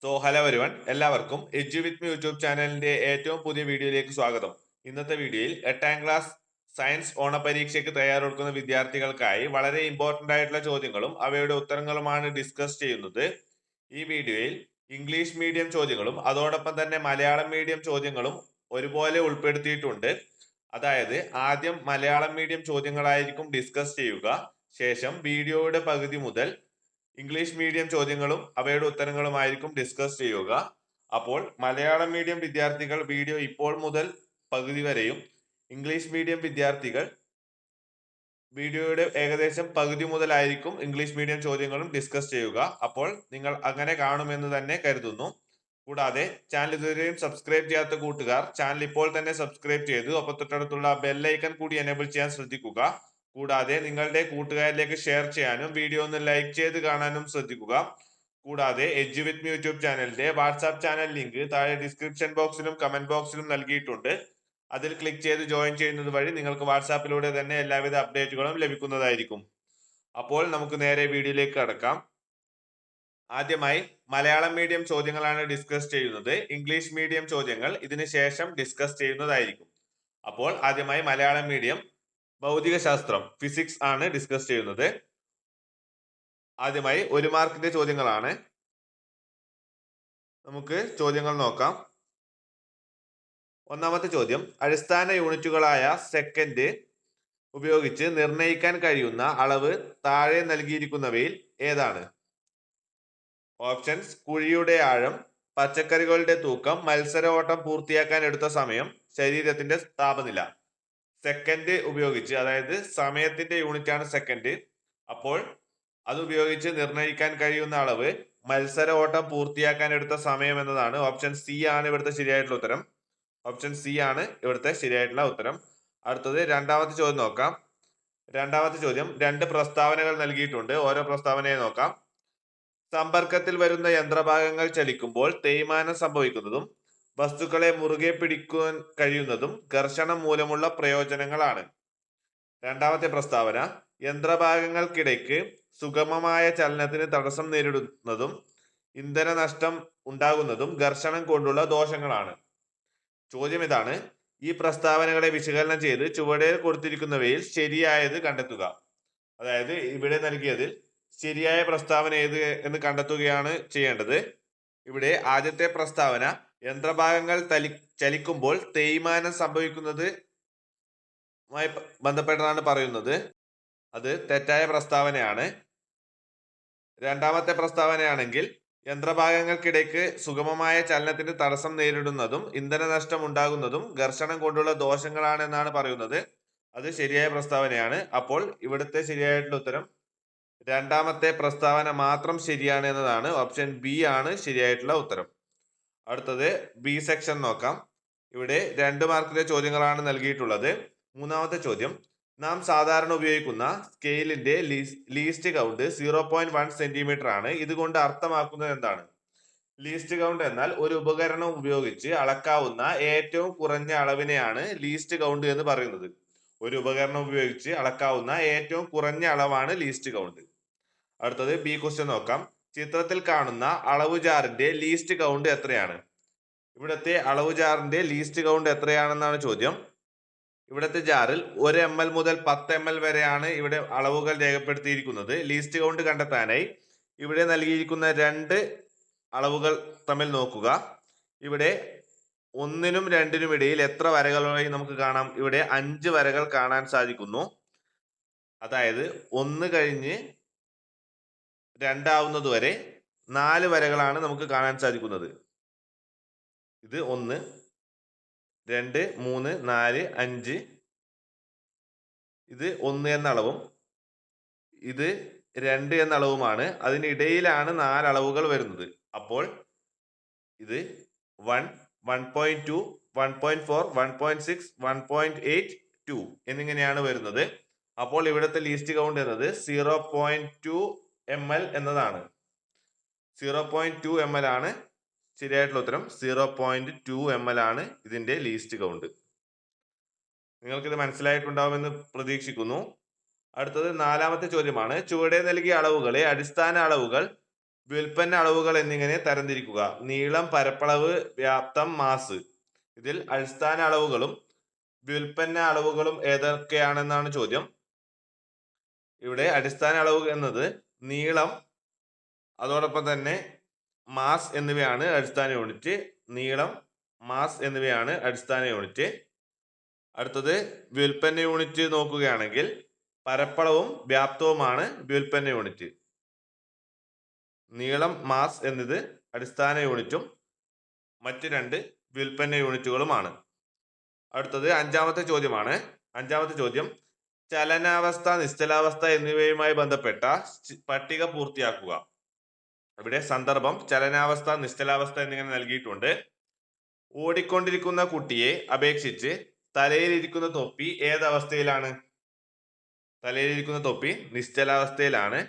Hello everyone, എല്ലാവർക്കും edu with me YouTube ചാനലിന്റെ ഏറ്റവും പുതിയ വീഡിയോയിലേക്ക് സ്വാഗതം. ഇന്നത്തെ വീഡിയോയിൽ 8ാം ക്ലാസ് സയൻസ് ഓണപരീക്ഷയ്ക്ക് തയ്യാറെടുക്കുന്ന വിദ്യാർത്ഥികൾക്കായി വളരെ ഇമ്പോർട്ടന്റ് ആയിട്ടുള്ള ചോദ്യങ്ങളും അവയുടെ ഉത്തരങ്ങളുമാണ് ഡിസ്കസ് ചെയ്യുന്നത്. ഈ വീഡിയോയിൽ ഇംഗ്ലീഷ് മീഡിയം ചോദ്യങ്ങളും അതോടൊപ്പം തന്നെ മലയാളം മീഡിയം ചോദ്യങ്ങളും ഒരുപോലെ ഉൾപ്പെടുത്തിയിട്ടുണ്ട്. അതായത് ആദ്യം മലയാളം മീഡിയം ചോദ്യങ്ങളായിരിക്കും ഡിസ്കസ് ചെയ്യുക. ശേഷം വീഡിയോയുടെ പകുതി മുതൽ ഇംഗ്ലീഷ് മീഡിയം ചോദ്യങ്ങളും അവയുടെ ഉത്തരങ്ങളുമായിരിക്കും ഡിസ്കസ് ചെയ്യുക. അപ്പോൾ മലയാളം മീഡിയം വിദ്യാർത്ഥികൾ വീഡിയോ ഇപ്പോൾ മുതൽ പകുതി വരെയും, ഇംഗ്ലീഷ് മീഡിയം വിദ്യാർത്ഥികൾ വീഡിയോയുടെ ഏകദേശം പകുതി മുതലായിരിക്കും ഇംഗ്ലീഷ് മീഡിയം ചോദ്യങ്ങളും ഡിസ്കസ് ചെയ്യുക. അപ്പോൾ നിങ്ങൾ അങ്ങനെ കാണുമെന്ന് തന്നെ കരുതുന്നു. കൂടാതെ ചാനൽ ഇതുവരെയും സബ്സ്ക്രൈബ് ചെയ്യാത്ത കൂട്ടുകാർ ചാനൽ ഇപ്പോൾ തന്നെ സബ്സ്ക്രൈബ് ചെയ്തു ഒപ്പം തൊട്ടടുത്തുള്ള ബെല്ലൈക്കൺ കൂടി എനേബിൾ ചെയ്യാൻ ശ്രദ്ധിക്കുക. കൂടാതെ നിങ്ങളുടെ കൂട്ടുകാരിലേക്ക് ഷെയർ ചെയ്യാനും വീഡിയോ ഒന്ന് ലൈക്ക് ചെയ്ത് കാണാനും ശ്രദ്ധിക്കുക. കൂടാതെ എഡ്യു വിത്ത് മീ യൂട്യൂബ് ചാനലിന്റെ വാട്സാപ്പ് ചാനൽ ലിങ്ക് താഴെ ഡിസ്ക്രിപ്ഷൻ ബോക്സിലും കമന്റ് ബോക്സിലും നൽകിയിട്ടുണ്ട്. അതിൽ ക്ലിക്ക് ചെയ്ത് ജോയിൻ ചെയ്യുന്നത് വഴി നിങ്ങൾക്ക് വാട്സാപ്പിലൂടെ തന്നെ എല്ലാവിധ അപ്ഡേറ്റുകളും ലഭിക്കുന്നതായിരിക്കും. അപ്പോൾ നമുക്ക് നേരെ വീഡിയോയിലേക്ക് കടക്കാം. ആദ്യമായി മലയാളം മീഡിയം ചോദ്യങ്ങളാണ് ഡിസ്കസ് ചെയ്യുന്നത്. ഇംഗ്ലീഷ് മീഡിയം ചോദ്യങ്ങൾ ഇതിന് ശേഷം ഡിസ്കസ് ചെയ്യുന്നതായിരിക്കും. അപ്പോൾ ആദ്യമായി മലയാളം മീഡിയം ഭൗതിക ശാസ്ത്രം ഫിസിക്സ് ആണ് ഡിസ്കസ് ചെയ്യുന്നത്. ആദ്യമായി 1 മാർക്കിന്റെ ചോദ്യങ്ങളാണ്. നമുക്ക് ചോദ്യങ്ങൾ നോക്കാം. ഒന്നാമത്തെ ചോദ്യം, അടിസ്ഥാന യൂണിറ്റുകളായ സെക്കൻഡ് ഉപയോഗിച്ച് നിർണ്ണയിക്കാൻ കഴിയുന്ന അളവ് താഴെ നൽകിയിരിക്കുന്നവയിൽ ഏതാണ്? ഓപ്ഷൻസ്: കുഴിയുടെ ആഴം, പച്ചക്കറികളുടെ തൂക്കം, മത്സര ഓട്ടം പൂർത്തിയാക്കാൻ എടുത്ത സമയം, ശരീരത്തിന്റെ താപനില. സെക്കൻഡ് ഉപയോഗിച്ച്, അതായത് സമയത്തിന്റെ യൂണിറ്റ് ആണ് സെക്കൻഡ്. അപ്പോൾ അത് ഉപയോഗിച്ച് നിർണ്ണയിക്കാൻ കഴിയുന്ന അളവ് മത്സര ഓട്ടം പൂർത്തിയാക്കാൻ എടുത്ത സമയം എന്നതാണ്. ഓപ്ഷൻ സി ആണ് ഇവിടുത്തെ ശരിയായിട്ടുള്ള ഉത്തരം. ഓപ്ഷൻ സി ആണ് ഇവിടുത്തെ ശരിയായിട്ടുള്ള ഉത്തരം. അടുത്തത് രണ്ടാമത്തെ ചോദ്യം നോക്കാം. രണ്ടാമത്തെ ചോദ്യം 2 പ്രസ്താവനകൾ നൽകിയിട്ടുണ്ട്. ഓരോ പ്രസ്താവനയെ നോക്കാം. സമ്പർക്കത്തിൽ വരുന്ന യന്ത്രഭാഗങ്ങൾ ചലിക്കുമ്പോൾ തേയ്മാനം സംഭവിക്കുന്നതും വസ്തുക്കളെ മുറുകെ പിടിക്കാൻ കഴിയുന്നതും ഘർഷണം മൂലമുള്ള പ്രയോജനങ്ങളാണ്. രണ്ടാമത്തെ പ്രസ്താവന, യന്ത്രഭാഗങ്ങൾക്കിടയ്ക്ക് സുഗമമായ ചലനത്തിന് തടസ്സം നേരിടുന്നതും ഇന്ധന നഷ്ടം ഉണ്ടാകുന്നതും ഘർഷണം കൊണ്ടുള്ള ദോഷങ്ങളാണ്. ചോദ്യം ഇതാണ്: ഈ പ്രസ്താവനകളെ വിശകലനം ചെയ്ത് ചുവടെ കൊടുത്തിരിക്കുന്നവയിൽ ശരിയായത് കണ്ടെത്തുക. അതായത് ഇവിടെ നൽകിയതിൽ ശരിയായ പ്രസ്താവന ഏത് എന്ന് കണ്ടെത്തുകയാണ് ചെയ്യേണ്ടത്. ഇവിടെ ആദ്യത്തെ പ്രസ്താവന യന്ത്രഭാഗങ്ങൾ ചലിക്കുമ്പോൾ തേയ്മാനം സംഭവിക്കുന്നത് ബന്ധപ്പെട്ടാണ് പറയുന്നത്. അത് തെറ്റായ പ്രസ്താവനയാണ്. രണ്ടാമത്തെ പ്രസ്താവനയാണെങ്കിൽ യന്ത്രഭാഗങ്ങൾക്കിടയ്ക്ക് സുഗമമായ ചലനത്തിന് തടസ്സം നേരിടുന്നതും ഇന്ധന നഷ്ടം ഉണ്ടാകുന്നതും ഘർഷണം കൊണ്ടുള്ള ദോഷങ്ങളാണ് എന്നാണ് പറയുന്നത്. അത് ശരിയായ പ്രസ്താവനയാണ്. അപ്പോൾ ഇവിടുത്തെ ശരിയായിട്ടുള്ള ഉത്തരം രണ്ടാമത്തെ പ്രസ്താവന മാത്രം ശരിയാണ് എന്നതാണ്. ഓപ്ഷൻ ബി ആണ് ശരിയായിട്ടുള്ള ഉത്തരം. അടുത്തത് ബി സെക്ഷൻ നോക്കാം. ഇവിടെ 2 മാർക്കിന്റെ ചോദ്യങ്ങളാണ് നൽകിയിട്ടുള്ളത്. മൂന്നാമത്തെ ചോദ്യം, നാം സാധാരണ ഉപയോഗിക്കുന്ന സ്കെയിലിന്റെ ലീസ്റ്റ് കൗണ്ട് 0.1 സെന്റിമീറ്റർ ആണ്. ഇതുകൊണ്ട് അർത്ഥമാക്കുന്നത് എന്താണ്? ലീസ്റ്റ് കൗണ്ട് എന്നാൽ ഒരു ഉപകരണം ഉപയോഗിച്ച് അളക്കാവുന്ന ഏറ്റവും കുറഞ്ഞ അളവിനെയാണ് ലീസ്റ്റ് കൗണ്ട് എന്ന് പറയുന്നത്. ഒരു ഉപകരണം ഉപയോഗിച്ച് അളക്കാവുന്ന ഏറ്റവും കുറഞ്ഞ അളവാണ് ലീസ്റ്റ് കൗണ്ട്. അടുത്തത് ബി ക്വസ്റ്റ്യൻ നോക്കാം. ചിത്രത്തിൽ കാണുന്ന അളവ് ജാറിന്റെ ലീസ്റ്റ് കൗണ്ട് എത്രയാണ്? ഇവിടുത്തെ അളവ് ജാറിന്റെ ലീസ്റ്റ് കൗണ്ട് എത്രയാണെന്നാണ് ചോദ്യം. ഇവിടുത്തെ ജാറിൽ 1 ml മുതൽ 10 ml വരെയാണ് ഇവിടെ അളവുകൾ രേഖപ്പെടുത്തിയിരിക്കുന്നത്. ലീസ്റ്റ് കൗണ്ട് കണ്ടെത്താനായി ഇവിടെ നൽകിയിരിക്കുന്ന 2 അളവുകൾ തമ്മിൽ നോക്കുക. ഇവിടെ 1നും 2നും ഇടയിൽ എത്ര വരകളായി നമുക്ക് കാണാം? ഇവിടെ 5 വരകൾ കാണാൻ സാധിക്കുന്നു. അതായത് 1 കഴിഞ്ഞ് 2 ആവുന്നത് വരെ 4 വരകളാണ് നമുക്ക് കാണാൻ സാധിക്കുന്നത്. ഇത് 1, 2, 3, 4, 5. ഇത് 1 എന്ന അളവും ഇത് 2 എന്ന അളവുമാണ്. അതിനിടയിലാണ് 4 അളവുകൾ വരുന്നത്. അപ്പോൾ ഇത് 1, 1.2, 1.4, 1.6, 1.8, 2 എന്നിങ്ങനെയാണ് വരുന്നത്. അപ്പോൾ ഇവിടുത്തെ ലീസ്റ്റ് കൗണ്ട് എന്നത് 0.2 ml എന്നതാണ്. 0.2 ml ആണ് ശരിയായിട്ടുള്ള ഉത്തരം. 0.2 ml ആണ് ഇതിന്റെ ലീസ്റ്റ് കൗണ്ട്. നിങ്ങൾക്കിത് മനസ്സിലായിട്ടുണ്ടാവുമെന്ന് പ്രതീക്ഷിക്കുന്നു. അടുത്തത് 4ാമത്തെ ചോദ്യമാണ്. ചുവടെ നൽകിയ അളവുകളെ അടിസ്ഥാന അളവുകൾ വ്യുൽപ്പന്ന അളവുകൾ എന്നിങ്ങനെ തരംതിരിക്കുക. നീളം, പരപ്പളവ്, വ്യാപ്തം, മാസ്. ഇതിൽ അടിസ്ഥാന അളവുകളും വ്യുൽപ്പന്ന അളവുകളും ഏതൊക്കെയാണെന്നാണ് ചോദ്യം. ഇവിടെ അടിസ്ഥാന അളവ് എന്നത് നീളം, അതോടൊപ്പം തന്നെ മാസ് എന്നിവയാണ് അടിസ്ഥാന യൂണിറ്റ്. നീളം, മാസ് എന്നിവയാണ് അടിസ്ഥാന യൂണിറ്റ്. അടുത്തത് വ്യുൽപ്പന്ന യൂണിറ്റ് നോക്കുകയാണെങ്കിൽ പരപ്പളവും വ്യാപ്തവുമാണ് വ്യുൽപ്പന്ന യൂണിറ്റ്. നീളം, മാസ് എന്നത് അടിസ്ഥാന യൂണിറ്റും മറ്റ് രണ്ട് വ്യുൽപ്പന്ന യൂണിറ്റുകളുമാണ്. അടുത്തത് അഞ്ചാമത്തെ ചോദ്യമാണ്. അഞ്ചാമത്തെ ചോദ്യം, ചലനാവസ്ഥ, നിശ്ചലാവസ്ഥ എന്നിവയുമായി ബന്ധപ്പെട്ട പട്ടിക പൂർത്തിയാക്കുക. ഇവിടെ സന്ദർഭം, ചലനാവസ്ഥ, നിശ്ചലാവസ്ഥ എന്നിങ്ങനെ നൽകിയിട്ടുണ്ട്. ഓടിക്കൊണ്ടിരിക്കുന്ന കുട്ടിയെ അപേക്ഷിച്ച് തലയിലിരിക്കുന്ന തൊപ്പി ഏതവസ്ഥയിലാണ്? തലയിലിരിക്കുന്ന തൊപ്പി നിശ്ചലാവസ്ഥയിലാണ്.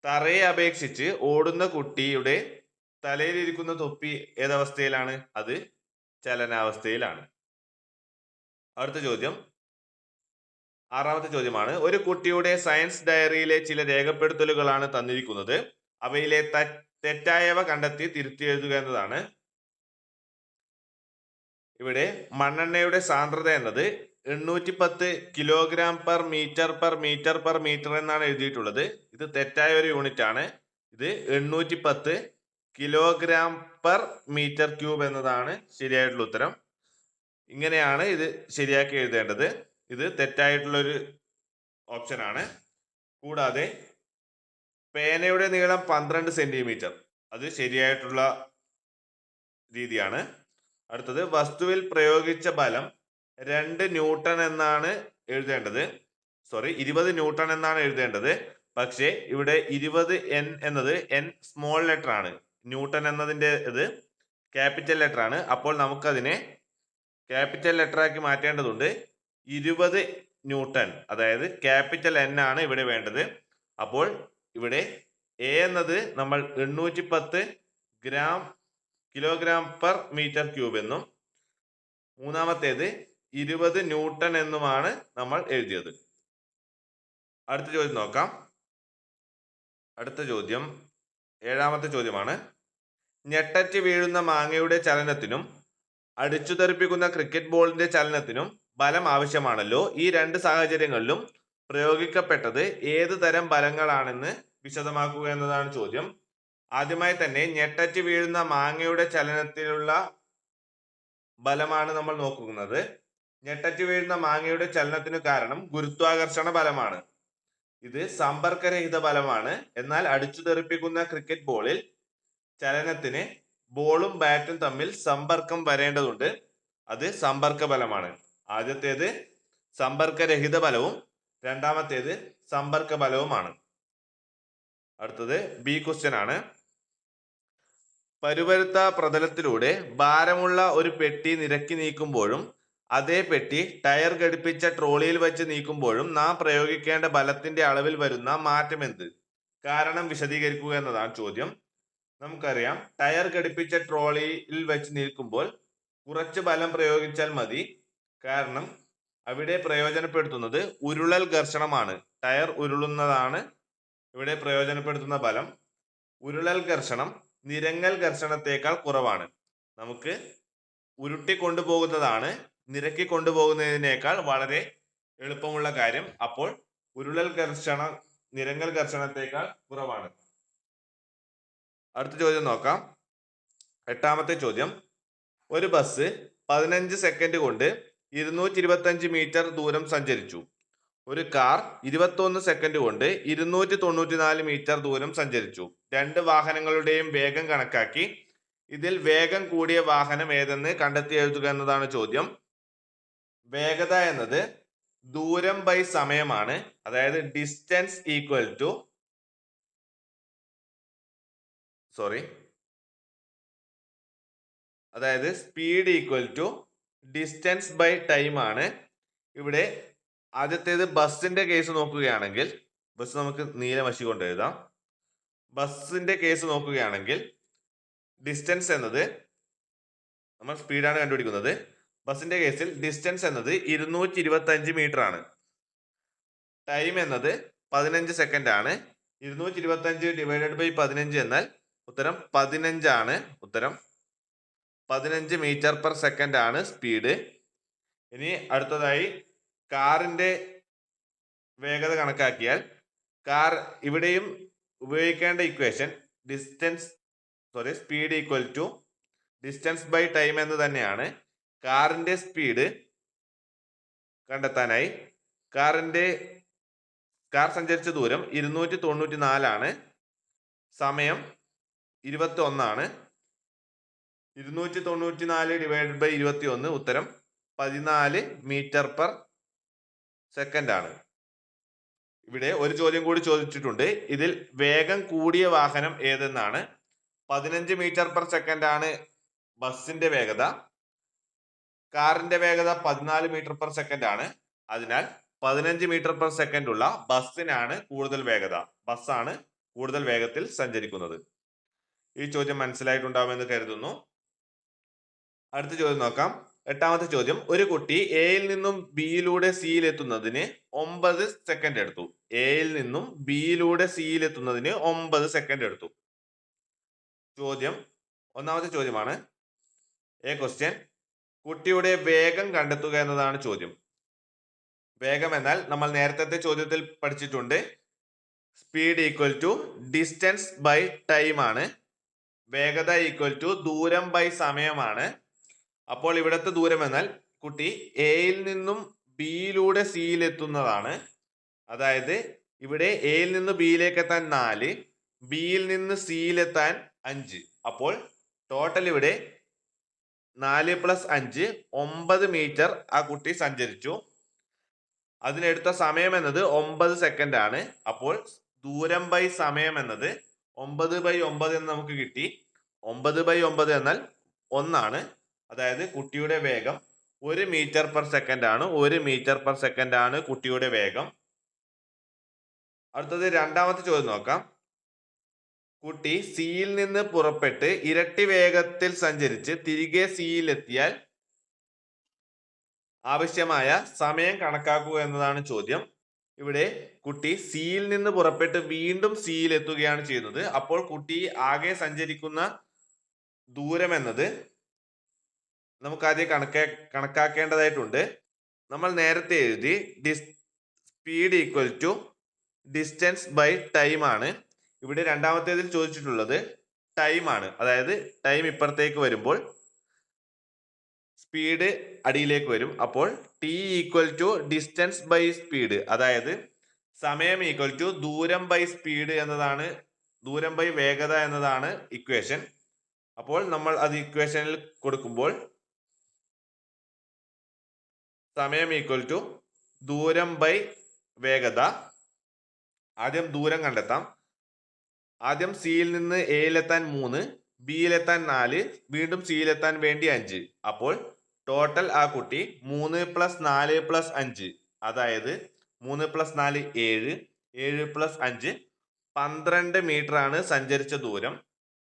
തറയെ അപേക്ഷിച്ച് ഓടുന്ന കുട്ടിയുടെ തലയിലിരിക്കുന്ന തൊപ്പി ഏതവസ്ഥയിലാണ്? അത് ചലനാവസ്ഥയിലാണ്. അടുത്ത ചോദ്യം, ആറാമത്തെ ചോദ്യമാണ്. ഒരു കുട്ടിയുടെ സയൻസ് ഡയറിയിലെ ചില രേഖപ്പെടുത്തലുകളാണ് തന്നിരിക്കുന്നത്. അവയിലെ തെറ്റായവ കണ്ടെത്തി തിരുത്തി എഴുതുക എന്നതാണ്. ഇവിടെ മണ്ണെണ്ണയുടെ സാന്ദ്രത എന്നത് 810 കിലോഗ്രാം പെർ മീറ്റർ എന്നാണ് എഴുതിയിട്ടുള്ളത്. ഇത് തെറ്റായ ഒരു യൂണിറ്റ് ആണ്. ഇത് 810 കിലോഗ്രാം പെർ മീറ്റർ ക്യൂബ് എന്നതാണ് ശരിയായിട്ടുള്ള ഉത്തരം. ഇങ്ങനെയാണ് ഇത് ശരിയാക്കി എഴുതേണ്ടത്. ഇത് തെറ്റായിട്ടുള്ള ഒരു ഓപ്ഷൻ ആണ്. കൂടാതെ പേനയുടെ നീളം 12 സെന്റിമീറ്റർ, അത് ശരിയായിട്ടുള്ള രീതിയാണ്. അടുത്തത്, വസ്തുവിൽ പ്രയോഗിച്ച ബലം 2 ന്യൂട്ടൺ എന്നാണ് എഴുതേണ്ടത്. 20 ന്യൂട്ടൺ എന്നാണ് എഴുതേണ്ടത്. പക്ഷേ ഇവിടെ 20 N എന്നത് N സ്മോൾ ലെറ്റർ ആണ്. ന്യൂട്ടൺ എന്നതിന്റെ ഇത് ക്യാപിറ്റൽ ലെറ്റർ ആണ്. അപ്പോൾ നമുക്കതിനെ ക്യാപിറ്റൽ ലെറ്റർ ആക്കി മാറ്റേണ്ടതുണ്ട്. 20 ന്യൂട്ടൺ, അതായത് ക്യാപിറ്റൽ N ആണ് ഇവിടെ വേണ്ടത്. അപ്പോൾ ഇവിടെ A എന്നത് നമ്മൾ 810 കിലോഗ്രാം പെർ മീറ്റർ ക്യൂബ് എന്നും മൂന്നാമത്തേത് 20 ന്യൂട്ടൺ എന്നുമാണ് നമ്മൾ എഴുതിയത്. അടുത്ത ചോദ്യം നോക്കാം. അടുത്ത ചോദ്യം ഏഴാമത്തെ ചോദ്യമാണ്. ഞെട്ടറ്റ് വീഴുന്ന മാങ്ങയുടെ ചലനത്തിനും അടിച്ചുതെറിപ്പിക്കുന്ന ക്രിക്കറ്റ് ബോളിന്റെ ചലനത്തിനും ബലം ആവശ്യമാണല്ലോ. ഈ രണ്ട് സാഹചര്യങ്ങളിലും പ്രയോഗിക്കപ്പെട്ടത് ഏത് തരം ബലങ്ങളാണെന്ന് വിശദമാക്കുക എന്നതാണ് ചോദ്യം. ആദ്യമായി തന്നെ ഞെട്ടറ്റ് വീഴുന്ന മാങ്ങയുടെ ചലനത്തിലുള്ള ബലമാണ് നമ്മൾ നോക്കുന്നത്. ഞെട്ടറ്റ് വീഴുന്ന മാങ്ങയുടെ ചലനത്തിന് കാരണം ഗുരുത്വാകർഷണ ബലമാണ്. ഇത് സമ്പർക്കരഹിത ബലമാണ്. എന്നാൽ അടിച്ചുതെറിപ്പിക്കുന്ന ക്രിക്കറ്റ് ബോളിൽ ചലനത്തിന് ബോളും ബാറ്റും തമ്മിൽ സമ്പർക്കം വരേണ്ടതുണ്ട്. അത് സമ്പർക്ക ബലമാണ്. ആദ്യത്തേത് സമ്പർക്കരഹിത ബലവും രണ്ടാമത്തേത് സമ്പർക്ക ബലവുമാണ്. അടുത്തത് ബി ക്വസ്റ്റ്യൻ ആണ്. പരുപരുത്ത പ്രതലത്തിലൂടെ ഭാരമുള്ള ഒരു പെട്ടി നിരക്കി നീക്കുമ്പോഴും അതേ പെട്ടി ടയർ ഘടിപ്പിച്ച ട്രോളിയിൽ വെച്ച് നീക്കുമ്പോഴും നാം പ്രയോഗിക്കേണ്ട ബലത്തിന്റെ അളവിൽ വരുന്ന മാറ്റം എന്ത്? കാരണം വിശദീകരിക്കുക എന്നതാണ് ചോദ്യം. നമുക്കറിയാം, ടയർ ഘടിപ്പിച്ച ട്രോളിയിൽ വെച്ച് നീക്കുമ്പോൾ കുറച്ച് ബലം പ്രയോഗിച്ചാൽ മതി. കാരണം അവിടെ പ്രയോജനപ്പെടുത്തുന്നത് ഉരുളൽ ഘർഷണമാണ്. ടയർ ഉരുളുന്നതാണ് ഇവിടെ പ്രയോജനപ്പെടുത്തുന്ന ബലം. ഉരുളൽ ഘർഷണം നിരങ്ങൽ ഘർഷണത്തെക്കാൾ കുറവാണ്. നമുക്ക് ഉരുട്ടി കൊണ്ടുപോകുന്നതാണ് നിരക്കി കൊണ്ടുപോകുന്നതിനേക്കാൾ വളരെ എളുപ്പമുള്ള കാര്യം. അപ്പോൾ ഉരുളൽ ഘർഷണം നിരങ്ങൽ ഘർഷണത്തെക്കാൾ കുറവാണ്. അടുത്ത ചോദ്യം നോക്കാം. എട്ടാമത്തെ ചോദ്യം. ഒരു ബസ് 15 സെക്കൻഡ് കൊണ്ട് 225 മീറ്റർ ദൂരം സഞ്ചരിച്ചു. ഒരു കാർ 21 സെക്കൻഡ് കൊണ്ട് 294 മീറ്റർ ദൂരം സഞ്ചരിച്ചു. രണ്ട് വാഹനങ്ങളുടെയും വേഗം കണക്കാക്കി ഇതിൽ വേഗം കൂടിയ വാഹനം ഏതെന്ന് കണ്ടെത്തി എഴുതുക എന്നതാണ് ചോദ്യം. വേഗത എന്നത് ദൂരം ബൈ സമയമാണ്. അതായത് ഡിസ്റ്റൻസ് ഈക്വൽ ടു അതായത് speed equal to distance by time ആണ്. ഇവിടെ ആദ്യത്തേത് ബസ്സിന്റെ കേസ് നോക്കുകയാണെങ്കിൽ, ബസ് നമുക്ക് നീല മഷി കൊണ്ട് എഴുതാം. ബസ്സിന്റെ കേസ് നോക്കുകയാണെങ്കിൽ ഡിസ്റ്റൻസ് എന്നത് നമ്മൾ സ്പീഡാണ് കണ്ടുപിടിക്കുന്നത്. ബസ്സിന്റെ കേസിൽ ഡിസ്റ്റൻസ് എന്നത് 225 മീറ്റർ ആണ്. ടൈം എന്നത് 15 സെക്കൻഡ് ആണ്. 225 ഡിവൈഡഡ് ബൈ 15 എന്നാൽ ഉത്തരം 15 ആണ്. ഉത്തരം 15 മീറ്റർ പെർ സെക്കൻഡ് ആണ് സ്പീഡ്. ഇനി അടുത്തതായി കാറിന്റെ വേഗത കണക്കാക്കിയാൽ ഇവിടെയും ഉപയോഗിക്കേണ്ട equation speed equal to distance by time എന്ന് തന്നെയാണ്. കാറിന്റെ സ്പീഡ് കണ്ടെത്താനായി കാർ സഞ്ചരിച്ച ദൂരം 294 ആണ്. സമയം 21 ആണ്. 294 ഡിവൈഡഡ് ബൈ 21 ഉത്തരം 14 മീറ്റർ പെർ സെക്കൻഡ് ആണ്. ഇവിടെ ഒരു ചോദ്യം കൂടി ചോദിച്ചിട്ടുണ്ട്. ഇതിൽ വേഗം കൂടിയ വാഹനം ഏതെന്നാണ്. 15 മീറ്റർ പെർ സെക്കൻഡ് ആണ് ബസിന്റെ വേഗത. കാറിന്റെ വേഗത 14 മീറ്റർ പെർ സെക്കൻഡ് ആണ്. അതിനാൽ 15 മീറ്റർ പെർ സെക്കൻഡ് ഉള്ള ബസ്സിനാണ് കൂടുതൽ വേഗത. ബസ്സാണ് കൂടുതൽ വേഗത്തിൽ സഞ്ചരിക്കുന്നത്. ഈ ചോദ്യം മനസ്സിലായിട്ടുണ്ടാവുമെന്ന് കരുതുന്നു. അടുത്ത ചോദ്യം നോക്കാം. 8ാമത്തെ ചോദ്യം. ഒരു കുട്ടി എയിൽ നിന്നും ബിയിലൂടെ സിയിൽ എത്തുന്നതിന് 9 സെക്കൻഡ് എടുത്തു. എയിൽ നിന്നും ബിയിലൂടെ സിയിൽ എത്തുന്നതിന് 9 സെക്കൻഡ് എടുത്തു. ഒന്നാമത്തെ ചോദ്യമാണ്. ക്വസ്റ്റ്യൻ. കുട്ടിയുടെ വേഗം കണ്ടെത്തുക എന്നതാണ് ചോദ്യം. വേഗം എന്നാൽ നമ്മൾ നേരത്തെ ചോദ്യത്തിൽ പഠിച്ചിട്ടുണ്ട്. Speed equal to distance by time ആണ്. വേഗത ഈക്വൽ ടു ദൂരം ബൈ സമയമാണ്. അപ്പോൾ ഇവിടുത്തെ ദൂരം എന്നാൽ കുട്ടി എയിൽ നിന്നും ബിയിലൂടെ സിയിൽ എത്തുന്നതാണ്. അതായത് ഇവിടെ എയിൽ നിന്ന് ബിയിലേക്ക് എത്താൻ 4, ബിയിൽ നിന്ന് സിയിൽ എത്താൻ 5. അപ്പോൾ ടോട്ടൽ ഇവിടെ 4 + 5 9 മീറ്റർ ആ കുട്ടി സഞ്ചരിച്ചു. അതിനെടുത്ത സമയം എന്നത് 9 സെക്കൻഡ് ആണ്. അപ്പോൾ ദൂരം ബൈ സമയം എന്നത് 9/9 എന്ന് നമുക്ക് കിട്ടി. 9/9 എന്നാൽ 1 ആണ്. അതായത് കുട്ടിയുടെ വേഗം 1 മീറ്റർ പെർ സെക്കൻഡ് ആണ്. 1 മീറ്റർ പെർ സെക്കൻഡ് ആണ് കുട്ടിയുടെ വേഗം. അടുത്തത് 2ാമത്തെ ചോദ്യം നോക്കാം. കുട്ടി സിയിൽ നിന്ന് പുറപ്പെട്ട് ഇരട്ടി വേഗത്തിൽ സഞ്ചരിച്ച് തിരികെ സിയിൽ എത്തിയാൽ ആവശ്യമായ സമയം കണക്കാക്കുക എന്നതാണ് ചോദ്യം. ഇവിടെ കുട്ടി സിയിൽ നിന്ന് പുറപ്പെട്ട് വീണ്ടും സിയിൽ എത്തുകയാണ് ചെയ്യുന്നത്. അപ്പോൾ കുട്ടി ആകെ സഞ്ചരിക്കുന്ന ദൂരം എന്നത് നമുക്ക് ആദ്യം കണക്കാക്കേണ്ടതായിട്ടുണ്ട്. നമ്മൾ നേരത്തെ എഴുതി speed equal to distance by time ആണ്. ഇവിടെ 2ാമത്തേതിൽ ചോദിച്ചിട്ടുള്ളത് ടൈം ആണ്. അതായത് ടൈം ഇപ്പുറത്തേക്ക് വരുമ്പോൾ സ്പീഡ് അടിയിലേക്ക് വരും. അപ്പോൾ T equal to distance by speed, അതായത് സമയം ഈക്വൽ ടു ദൂരം ബൈ സ്പീഡ് എന്നതാണ്, ദൂരം ബൈ വേഗത എന്നതാണ് ഇക്വേഷൻ. അപ്പോൾ നമ്മൾ അത് ഇക്വേഷനിൽ കൊടുക്കുമ്പോൾ സമയം ഈക്വൽ ടു ദൂരം ബൈ വേഗത. ആദ്യം ദൂരം കണ്ടെത്താം. ആദ്യം സിയിൽ നിന്ന് എയിലെത്താൻ 3, ബിയിലെത്താൻ 4, വീണ്ടും സിയിലെത്താൻ വേണ്ടി 5. അപ്പോൾ ടോട്ടൽ ആ കുട്ടി 3 + 4 + 5, അതായത് 3 + 4 7, 7 + 5 12 മീറ്റർ ആണ് സഞ്ചരിച്ച ദൂരം.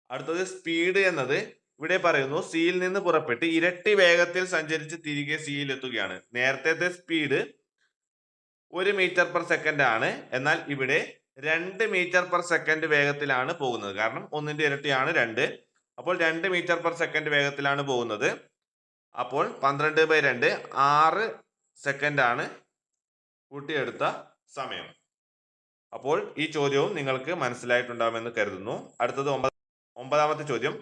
അടുത്തത് സ്പീഡ് എന്നത് ഇവിടെ പറയുന്നു സിയിൽ നിന്ന് പുറപ്പെട്ട് ഇരട്ടി വേഗത്തിൽ സഞ്ചരിച്ച് തിരികെ സിയിൽ എത്തുകയാണ്. നേരത്തെ സ്പീഡ് 1 മീറ്റർ പെർ സെക്കൻഡ് ആണ്. എന്നാൽ ഇവിടെ 2 മീറ്റർ പെർ സെക്കൻഡ് വേഗത്തിലാണ് പോകുന്നത്. കാരണം 1ന്റെ ഇരട്ടിയാണ് 2. അപ്പോൾ 2 മീറ്റർ പെർ സെക്കൻഡ് വേഗത്തിലാണ് പോകുന്നത്. അപ്പോൾ 12/2 6 സെക്കൻഡ് ആണ് കൂട്ടിയെടുത്ത സമയം. അപ്പോൾ ഈ ചോദ്യവും നിങ്ങൾക്ക് മനസ്സിലായിട്ടുണ്ടാകുമെന്ന് കരുതുന്നു. അടുത്തത് 9ാമത്തെ ചോദ്യം.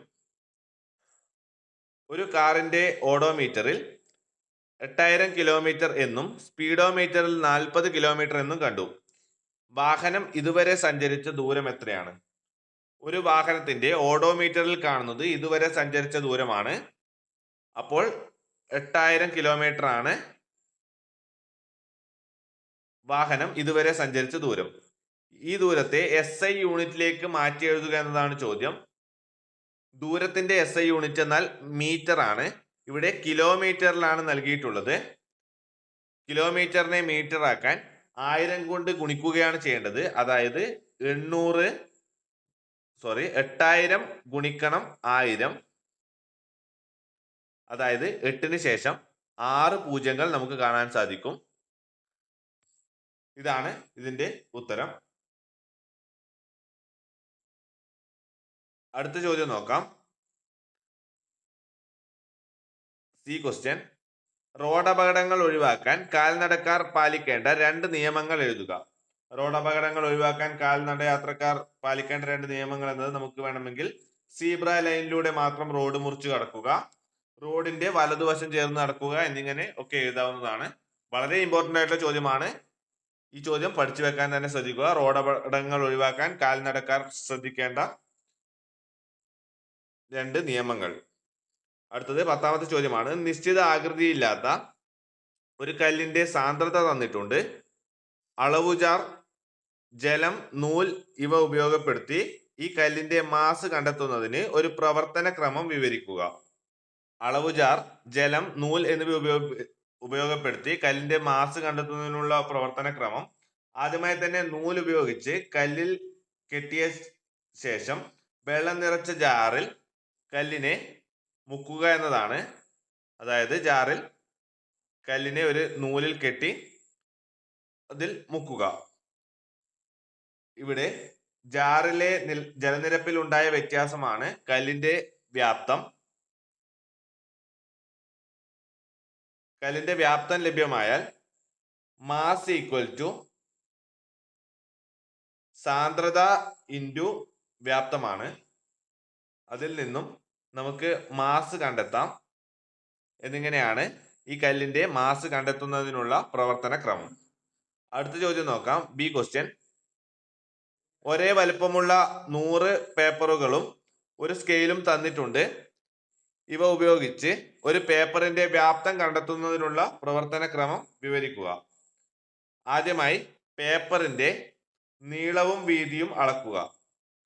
ഒരു കാറിന്റെ ഓഡോമീറ്ററിൽ 8000 കിലോമീറ്റർ എന്നും സ്പീഡോമീറ്ററിൽ 40 കിലോമീറ്റർ എന്നും കണ്ടു. വാഹനം ഇതുവരെ സഞ്ചരിച്ച ദൂരം എത്രയാണ്? ഒരു വാഹനത്തിന്റെ ഓഡോമീറ്ററിൽ കാണുന്നത് ഇതുവരെ സഞ്ചരിച്ച ദൂരമാണ്. അപ്പോൾ 8000 കിലോമീറ്റർ ആണ് വാഹനം ഇതുവരെ സഞ്ചരിച്ച ദൂരം. ഈ ദൂരത്തെ SI യൂണിറ്റിലേക്ക് മാറ്റി എഴുതുക എന്നതാണ് ചോദ്യം. ദൂരത്തിന്റെ SI യൂണിറ്റ് എന്നാൽ മീറ്റർ ആണ്. ഇവിടെ കിലോമീറ്ററിലാണ് നൽകിയിട്ടുള്ളത്. കിലോമീറ്ററിനെ മീറ്റർ ആക്കാൻ 1000 കൊണ്ട് ഗുണിക്കുകയാണ് ചെയ്യേണ്ടത്. അതായത് 8000 ഗുണിക്കണം 1000, അതായത് 8ന് ശേഷം 6 പൂജ്യങ്ങൾ നമുക്ക് കാണാൻ സാധിക്കും. ഇതാണ് ഇതിന്റെ ഉത്തരം. അടുത്ത ചോദ്യം നോക്കാം. C question. റോഡ് അപകടങ്ങൾ ഒഴിവാക്കാൻ കാൽനടക്കാർ പാലിക്കേണ്ട 2 നിയമങ്ങൾ എഴുതുക. റോഡ് അപകടങ്ങൾ ഒഴിവാക്കാൻ കാൽനട യാത്രക്കാർ പാലിക്കേണ്ട 2 നിയമങ്ങൾ എന്നത് നമുക്ക് വേണമെങ്കിൽ സീബ്ര ലൈനിലൂടെ മാത്രം റോഡ് മുറിച്ച് കടക്കുക, റോഡിന്റെ വലതുവശം ചേർന്ന് നടക്കുക എന്നിങ്ങനെ ഒക്കെ എഴുതാവുന്നതാണ്. വളരെ ഇമ്പോർട്ടന്റ് ആയിട്ടുള്ള ചോദ്യമാണ്. ഈ ചോദ്യം പഠിച്ചു വെക്കാൻ തന്നെ ശ്രദ്ധിക്കുക. റോഡ് അപകടങ്ങൾ ഒഴിവാക്കാൻ കാൽനടക്കാർ ശ്രദ്ധിക്കേണ്ട 2 നിയമങ്ങൾ. അടുത്തത് 10ാമത്തെ ചോദ്യമാണ്. നിശ്ചിത ആകൃതിയില്ലാത്ത ഒരു കല്ലിന്റെ സാന്ദ്രത തന്നിട്ടുണ്ട്. അളവുജാർ, ജലം, നൂൽ ഇവ ഉപയോഗപ്പെടുത്തി ഈ കല്ലിന്റെ മാസ് കണ്ടെത്തുന്നതിന് ഒരു പ്രവർത്തന ക്രമം വിവരിക്കുക. അളവുജാർ, ജലം, നൂൽ എന്നിവ ഉപയോഗപ്പെടുത്തി കല്ലിന്റെ മാസ് കണ്ടെത്തുന്നതിനുള്ള പ്രവർത്തന ക്രമം. ആദ്യമായി തന്നെ നൂൽ ഉപയോഗിച്ച് കല്ലിൽ കെട്ടിയ ശേഷം വെള്ളം നിറച്ച ജാറിൽ കല്ലിനെ മുക്കുക എന്നതാണ്. അതായത് ജാറിൽ കല്ലിനെ ഒരു നൂലിൽ കെട്ടി അതിൽ മുക്കുക. ഇവിടെ ജാറിലെ ജലനിരപ്പിൽ ഉണ്ടായ വ്യത്യാസമാണ് കല്ലിന്റെ വ്യാപ്തം. കല്ലിന്റെ വ്യാപ്തം ലഭ്യമായാൽ മാസ് ഈക്വൽ ടു സാന്ദ്രത ഇൻറ്റു വ്യാപ്തമാണ്. അതിൽ നിന്നും നമുക്ക് മാസ് കണ്ടെത്താം. എന്നിങ്ങനെയാണ് ഈ കല്ലിന്റെ മാസ് കണ്ടെത്തുന്നതിനുള്ള പ്രവർത്തന ക്രമം. അടുത്ത ചോദ്യം നോക്കാം. B question. ഒരേ വലുപ്പമുള്ള 100 പേപ്പറുകളും ഒരു സ്കെയിലും തന്നിട്ടുണ്ട്. ഇവ ഉപയോഗിച്ച് ഒരു പേപ്പറിന്റെ വ്യാപ്തം കണ്ടെത്തുന്നതിനുള്ള പ്രവർത്തന ക്രമം വിവരിക്കുക. ആദ്യമായി പേപ്പറിന്റെ നീളവും വീതിയും അളക്കുക.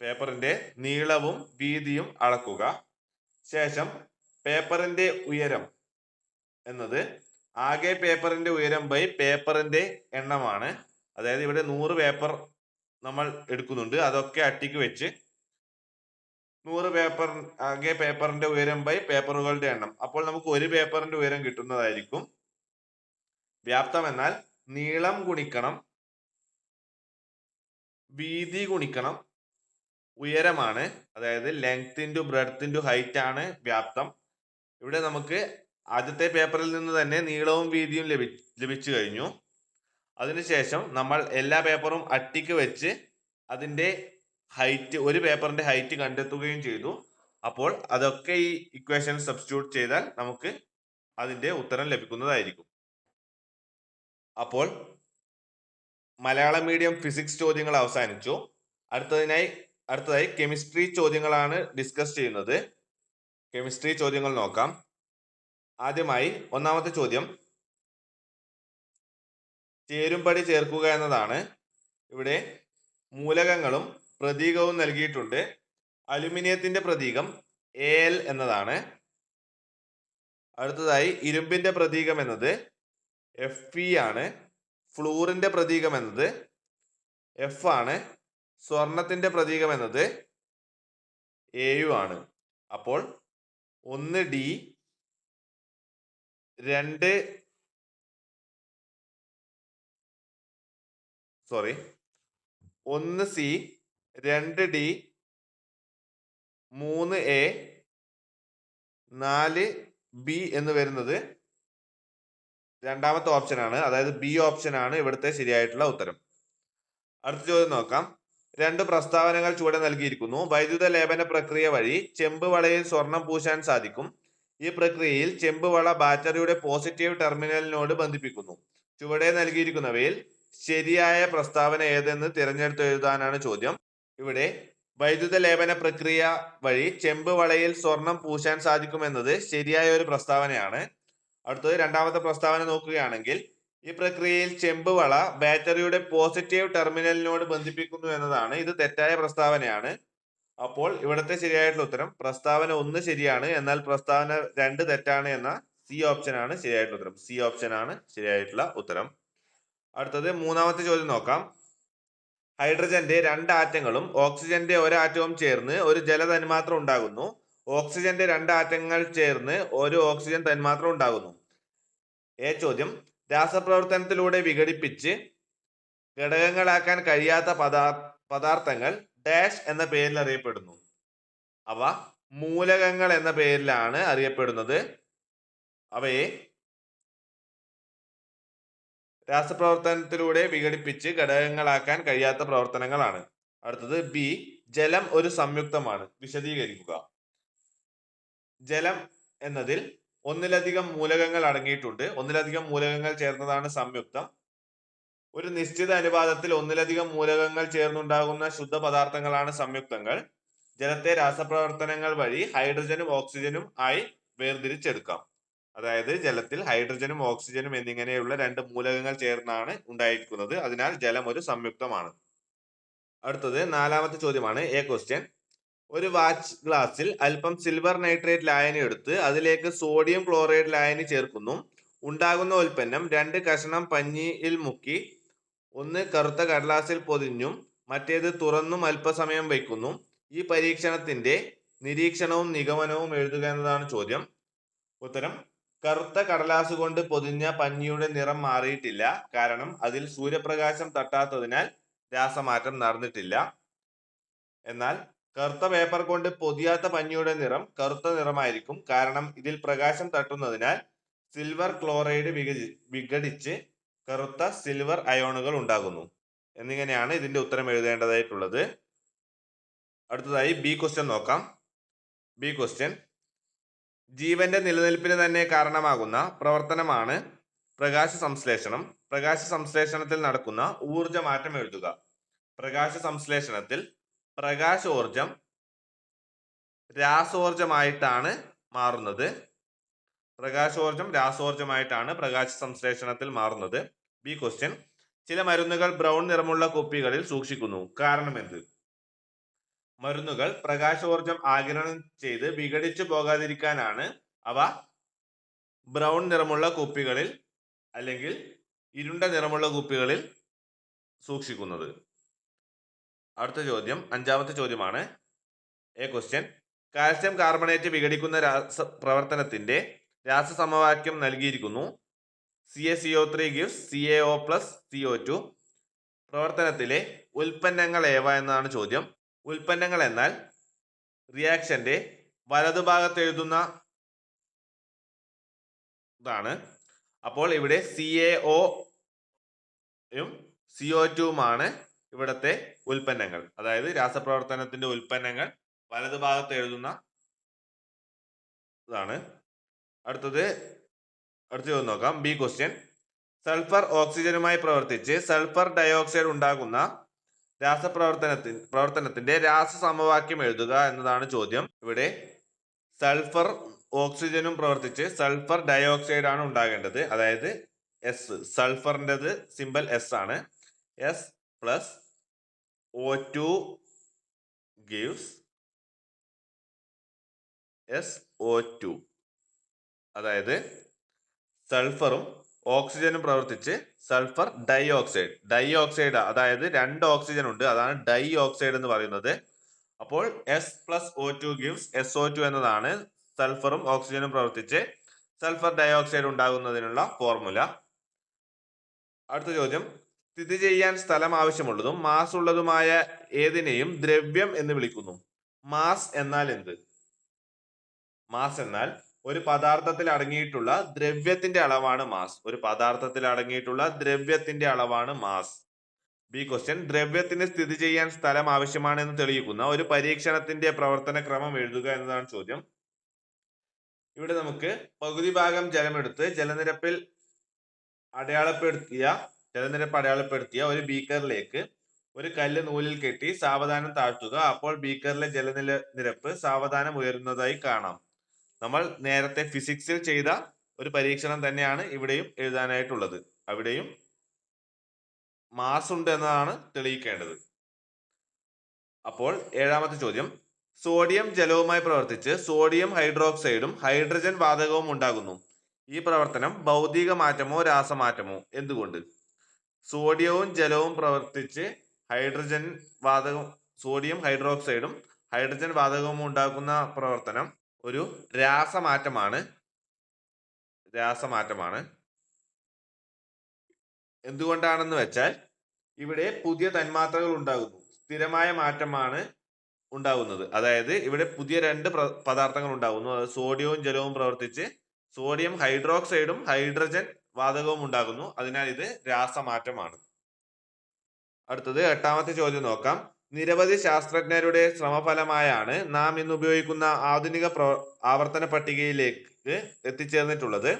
പേപ്പറിന്റെ നീളവും വീതിയും അളക്കുക. ശേഷം പേപ്പറിന്റെ ഉയരം എന്നത് ആകെ പേപ്പറിന്റെ ഉയരം ബൈ പേപ്പറിന്റെ എണ്ണമാണ്. അതായത് ഇവിടെ 100 പേപ്പർ നമ്മൾ എടുക്കുന്നുണ്ട്. അതൊക്കെ അട്ടിക്ക് വെച്ച് 100 പേപ്പർ ആകെ പേപ്പറിന്റെ ഉയരം ബൈ പേപ്പറുകളുടെ എണ്ണം. അപ്പോൾ നമുക്ക് ഒരു പേപ്പറിന്റെ ഉയരം കിട്ടുന്നതായിരിക്കും. വ്യാപ്തം എന്നാൽ നീളം ഗുണിക്കണം വീതി ഗുണിക്കണം ഉയരമാണ്. അതായത് length into breadth into height ആണ് വ്യാപ്തം. ഇവിടെ നമുക്ക് ആദ്യത്തെ പേപ്പറിൽ നിന്ന് തന്നെ നീളവും വീതിയും ലഭിച്ചു കഴിഞ്ഞു. അതിനുശേഷം നമ്മൾ എല്ലാ പേപ്പറും അട്ടിക്ക് വെച്ച് അതിന്റെ ഹൈറ്റ്, ഒരു പേപ്പറിന്റെ ഹൈറ്റ് കണ്ടെത്തുകയും ചെയ്തു. അപ്പോൾ അതൊക്കെ ഈ ഇക്വേഷൻ സബ്സ്റ്റിറ്റ്യൂട്ട് ചെയ്താൽ നമുക്ക് അതിന്റെ ഉത്തരം ലഭിക്കുന്നതായിരിക്കും. അപ്പോൾ മലയാളം മീഡിയം ഫിസിക്സ് ചോദ്യങ്ങൾ അവസാനിച്ചു. അടുത്തതായി കെമിസ്ട്രി ചോദ്യങ്ങളാണ് ഡിസ്കസ് ചെയ്യുന്നത്. കെമിസ്ട്രി ചോദ്യങ്ങൾ നോക്കാം. ആദ്യമായി 1ാമത്തെ ചോദ്യം ചേരുംപടി ചേർക്കുക എന്നതാണ്. ഇവിടെ മൂലകങ്ങളും പ്രതീകവും നൽകിയിട്ടുണ്ട്. അലുമിനിയത്തിന്റെ പ്രതീകം Al എന്നതാണ്. അടുത്തതായി ഇരുമ്പിന്റെ പ്രതീകം എന്നത് Fe ആണ്. ഫ്ലൂറിന്റെ പ്രതീകം എന്നത് F ആണ്. സ്വർണത്തിന്റെ പ്രതീകം എന്നത് Au ആണ്. അപ്പോൾ 1D 1C 2D 3A 4B എന്ന് വരുന്നത് 2ാമത്തെ ഓപ്ഷനാണ്. അതായത് ബി ഓപ്ഷൻ ആണ് ഇവിടുത്തെ ശരിയായിട്ടുള്ള ഉത്തരം. അടുത്ത ചോദ്യം നോക്കാം. 2 പ്രസ്താവനകൾ ചുവടെ നൽകിയിരിക്കുന്നു. വൈദ്യുത ലേപന പ്രക്രിയ വഴി ചെമ്പ് വളയിൽ സ്വർണം പൂശാൻ സാധിക്കും. ഈ പ്രക്രിയയിൽ ചെമ്പ് വള ബാറ്ററിയുടെ പോസിറ്റീവ് ടെർമിനലിനോട് ബന്ധിപ്പിക്കുന്നു. ചുവടെ നൽകിയിരിക്കുന്നവയിൽ ശരിയായ പ്രസ്താവന ഏതെന്ന് തിരഞ്ഞെടുത്ത് എഴുതാനാണ് ചോദ്യം. ഇവിടെ വൈദ്യുത ലേപന പ്രക്രിയ വഴി ചെമ്പ് വളയിൽ സ്വർണം പൂശാൻ സാധിക്കുമെന്നത് ശരിയായ ഒരു പ്രസ്താവനയാണ്. അടുത്തത് 2ാമത്തെ പ്രസ്താവന നോക്കുകയാണെങ്കിൽ ഈ പ്രക്രിയയിൽ ചെമ്പ് വള ബാറ്ററിയുടെ പോസിറ്റീവ് ടെർമിനലിനോട് ബന്ധിപ്പിക്കുന്നു എന്നതാണ്. ഇത് തെറ്റായ പ്രസ്താവനയാണ്. അപ്പോൾ ഇവിടുത്തെ ശരിയായിട്ടുള്ള ഉത്തരം പ്രസ്താവന 1 ശരിയാണ്, എന്നാൽ പ്രസ്താവന 2 തെറ്റാണ് എന്ന സി ഓപ്ഷൻ ആണ് ശരിയായിട്ടുള്ള ഉത്തരം. സി ഓപ്ഷൻ ആണ് ശരിയായിട്ടുള്ള ഉത്തരം. അടുത്തത് 3ാമത്തെ ചോദ്യം നോക്കാം. ഹൈഡ്രജന്റെ 2 ആറ്റങ്ങളും ഓക്സിജന്റെ 1 ആറ്റവും ചേർന്ന് ഒരു ജല തന്മാത്ര ഉണ്ടാകുന്നു. ഓക്സിജന്റെ 2 ആറ്റങ്ങൾ ചേർന്ന് ഒരു ഓക്സിജൻ തന്മാത്ര ഉണ്ടാകുന്നു. ചോദ്യം. രാസപ്രവർത്തനത്തിലൂടെ വിഘടിപ്പിച്ച് ഘടകങ്ങളാക്കാൻ കഴിയാത്ത പദാർത്ഥങ്ങൾ ഡാഷ് എന്ന പേരിൽ അറിയപ്പെടുന്നു. അവ മൂലകങ്ങൾ എന്ന പേരിലാണ് അറിയപ്പെടുന്നത്. അവയെ രാസപ്രവർത്തനത്തിലൂടെ വിഘടിപ്പിച്ച് ഘടകങ്ങളാക്കാൻ കഴിയാത്ത പ്രവർത്തനങ്ങളാണ്. അടുത്തത് ബി, ജലം ഒരു സംയുക്തമാണ്. വിശദീകരിക്കുക. ജലം എന്നതിൽ ഒന്നിലധികം മൂലകങ്ങൾ അടങ്ങിയിട്ടുണ്ട്. ഒന്നിലധികം മൂലകങ്ങൾ ചേർന്നതാണ് സംയുക്തം. ഒരു നിശ്ചിത അനുപാതത്തിൽ ഒന്നിലധികം മൂലകങ്ങൾ ചേർന്നുണ്ടാകുന്ന ശുദ്ധ പദാർത്ഥങ്ങളാണ് സംയുക്തങ്ങൾ. ജലത്തെ രാസപ്രവർത്തനങ്ങൾ വഴി ഹൈഡ്രജനും ഓക്സിജനും ആയി വേർതിരിച്ചെടുക്കാം. അതായത് ജലത്തിൽ ഹൈഡ്രജനും ഓക്സിജനും എന്നിങ്ങനെയുള്ള രണ്ട് മൂലകങ്ങൾ ചേർന്നാണ് ഉണ്ടായിരിക്കുന്നത്. അതിനാൽ ജലം ഒരു സംയുക്തമാണ്. അടുത്തത് നാലാമത്തെ ചോദ്യമാണ്. A question. ഒരു വാച്ച് ഗ്ലാസ്സിൽ അല്പം സിൽവർ നൈട്രേറ്റ് ലായനി എടുത്ത് അതിലേക്ക് സോഡിയം ക്ലോറൈഡ് ലായനി ചേർക്കുന്നു. ഉണ്ടാകുന്ന ഉൽപ്പന്നം 2 കഷണം പഞ്ഞിയിൽ മുക്കി ഒന്ന് കറുത്ത കടലാസിൽ പൊതിഞ്ഞും മറ്റേത് തുറന്നും അല്പസമയം വയ്ക്കുന്നു. ഈ പരീക്ഷണത്തിന്റെ നിരീക്ഷണവും നിഗമനവും എഴുതുക എന്നതാണ് ചോദ്യം. ഉത്തരം: കറുത്ത കടലാസ് കൊണ്ട് പൊതിഞ്ഞ പഞ്ഞിയുടെ നിറം മാറിയിട്ടില്ല. കാരണം അതിൽ സൂര്യപ്രകാശം തട്ടാത്തതിനാൽ രാസമാറ്റം നടന്നിട്ടില്ല. എന്നാൽ കറുത്ത പേപ്പർ കൊണ്ട് പൊതിയാത്ത പഞ്ഞിയുടെ നിറം കറുത്ത നിറമായിരിക്കും. കാരണം ഇതിൽ പ്രകാശം തട്ടുന്നതിനാൽ സിൽവർ ക്ലോറൈഡ് വിഘടിച്ച് കറുത്ത സിൽവർ അയോണുകൾ ഉണ്ടാകുന്നു. എന്നിങ്ങനെയാണ് ഇതിന്റെ ഉത്തരം എഴുതേണ്ടതായിട്ടുള്ളത്. അടുത്തതായി ബി ക്വസ്റ്റ്യൻ നോക്കാം. B question. ജീവന്റെ നിലനിൽപ്പിന് തന്നെ കാരണമാകുന്ന പ്രവർത്തനമാണ് പ്രകാശ സംശ്ലേഷണം. പ്രകാശ സംശ്ലേഷണത്തിൽ നടക്കുന്ന ഊർജമാറ്റം എഴുതുക. പ്രകാശ സംശ്ലേഷണത്തിൽ പ്രകാശോർജം രാസോർജമായിട്ടാണ് മാറുന്നത്. പ്രകാശോർജം രാസോർജമായിട്ടാണ് പ്രകാശ സംശ്ലേഷണത്തിൽ മാറുന്നത്. B question. ചില മരുന്നുകൾ ബ്രൗൺ നിറമുള്ള കുപ്പികളിൽ സൂക്ഷിക്കുന്നു. കാരണം എന്ത്? മരുന്നുകൾ പ്രകാശോർജം ആഗിരണം ചെയ്ത് വിഘടിച്ചു പോകാതിരിക്കാനാണ് അവ ബ്രൗൺ നിറമുള്ള കുപ്പികളിൽ അല്ലെങ്കിൽ ഇരുണ്ട നിറമുള്ള കുപ്പികളിൽ സൂക്ഷിക്കുന്നത്. അടുത്ത ചോദ്യം, അഞ്ചാമത്തെ ചോദ്യമാണ്. A question. കാൽസ്യം കാർബണേറ്റ് വിഘടിക്കുന്ന പ്രവർത്തനത്തിന്റെ രാസസമവാക്യം നൽകിയിരിക്കുന്നു. CaCO3 gives CaO plus CO2. പ്രവർത്തനത്തിലെ ഉൽപ്പന്നങ്ങൾ ഏവ എന്നാണ് ചോദ്യം. ഉൽപ്പന്നങ്ങൾ എന്നാൽ റിയാക്ഷന്റെ വലതുഭാഗത്ത് എഴുതുന്ന ാണ്. അപ്പോൾ ഇവിടെ CaOയും CO2മാണ് ഇവിടത്തെ ഉൽപ്പന്നങ്ങൾ. അതായത് രാസപ്രവർത്തനത്തിന്റെ ഉൽപ്പന്നങ്ങൾ വലതുഭാഗത്ത് എഴുതുന്ന ാണ്. അടുത്ത ചോദ്യം നോക്കാം. B question. സൾഫർ ഓക്സിജനുമായി പ്രവർത്തിച്ച് സൾഫർ ഡയോക്സൈഡ് ഉണ്ടാകുന്ന പ്രവർത്തനത്തിന്റെ രാസസമവാക്യം എഴുതുക എന്നതാണ് ചോദ്യം. ഇവിടെ സൾഫർ ഓക്സിജനും പ്രവർത്തിച്ച് സൾഫർ ഡയോക്സൈഡ് ആണ് ഉണ്ടാകേണ്ടത്. അതായത് എസ്, സൾഫറിൻ്റെത് സിമ്പൽ എസ് ആണ്. S plus O2 gives SO2. അതായത് സൾഫറും ഓക്സിജനും പ്രവർത്തിച്ച് സൾഫർ ഡൈഓക്സൈഡ് അതായത് 2 ഓക്സിജൻ ഉണ്ട്, അതാണ് ഡൈ ഓക്സൈഡ് എന്ന് പറയുന്നത്. അപ്പോൾ S plus O2 gives SO2 എന്നതാണ് സൾഫറും ഓക്സിജനും പ്രവർത്തിച്ച് സൾഫർ ഡയോക്സൈഡ് ഉണ്ടാകുന്നതിനുള്ള ഫോർമുല. അടുത്ത ചോദ്യം. സ്ഥിതി ചെയ്യാൻ സ്ഥലം ആവശ്യമുള്ളതും മാസ് ഉള്ളതുമായ ഏതിനെയും ദ്രവ്യം എന്ന് വിളിക്കുന്നു. മാസ് എന്നാൽ എന്ത്? മാസ് എന്നാൽ ഒരു പദാർത്ഥത്തിൽ അടങ്ങിയിട്ടുള്ള ദ്രവ്യത്തിന്റെ അളവാണ് മാസ്. ഒരു പദാർത്ഥത്തിൽ അടങ്ങിയിട്ടുള്ള ദ്രവ്യത്തിന്റെ അളവാണ് മാസ്. B question. ദ്രവ്യത്തിന് സ്ഥിതി ചെയ്യാൻ സ്ഥലം ആവശ്യമാണെന്ന് തെളിയിക്കുന്ന ഒരു പരീക്ഷണത്തിന്റെ പ്രവർത്തന ക്രമം എഴുതുക എന്നതാണ് ചോദ്യം. ഇവിടെ നമുക്ക് പകുതി ഭാഗം ജലമെടുത്ത് ജലനിരപ്പ് അടയാളപ്പെടുത്തിയ ഒരു ബീക്കറിലേക്ക് ഒരു കല്ല് നൂലിൽ കെട്ടി സാവധാനം താഴ്ത്തുക. അപ്പോൾ ബീക്കറിലെ ജലനിരപ്പ് സാവധാനം ഉയരുന്നതായി കാണാം. നമ്മൾ നേരത്തെ ഫിസിക്സിൽ ചെയ്ത ഒരു പരീക്ഷണം തന്നെയാണ് ഇവിടെയും എഴുതാനായിട്ടുള്ളത്. അവിടെയും മാസ് ഉണ്ട് എന്നതാണ് തെളിയിക്കേണ്ടത്. അപ്പോൾ ഏഴാമത്തെ ചോദ്യം. സോഡിയം ജലവുമായി പ്രവർത്തിച്ച് സോഡിയം ഹൈഡ്രോക്സൈഡും ഹൈഡ്രജൻ വാതകവും ഉണ്ടാകുന്നു. ഈ പ്രവർത്തനം ഭൗതിക മാറ്റമോ രാസമാറ്റമോ? എന്തുകൊണ്ട്? സോഡിയവും ജലവും പ്രവർത്തിച്ച് സോഡിയം ഹൈഡ്രോക്സൈഡും ഹൈഡ്രജൻ വാതകവും ഉണ്ടാക്കുന്ന പ്രവർത്തനം ഒരു രാസമാറ്റമാണ്. എന്തുകൊണ്ടാണെന്ന് വെച്ചാൽ ഇവിടെ പുതിയ തന്മാത്രകൾ ഉണ്ടാകുന്നു. സ്ഥിരമായ മാറ്റമാണ് ഉണ്ടാകുന്നത്. അതായത് ഇവിടെ പുതിയ രണ്ട് പദാർത്ഥങ്ങൾ ഉണ്ടാകുന്നു. അത് സോഡിയവും ജലവും പ്രവർത്തിച്ച് സോഡിയം ഹൈഡ്രോക്സൈഡും ഹൈഡ്രജൻ വാതകവും ഉണ്ടാകുന്നു. അതിനാൽ ഇത് രാസമാറ്റമാണ്. അടുത്തത് 8ാമത്തെ ചോദ്യം നോക്കാം. നിരവധി ശാസ്ത്രജ്ഞരുടെ ശ്രമഫലമായാണ് നാം ഇന്ന് ഉപയോഗിക്കുന്ന ആധുനിക ആവർത്തന പട്ടികയിലേക്ക് എത്തിച്ചേർന്നിട്ടുള്ളത്.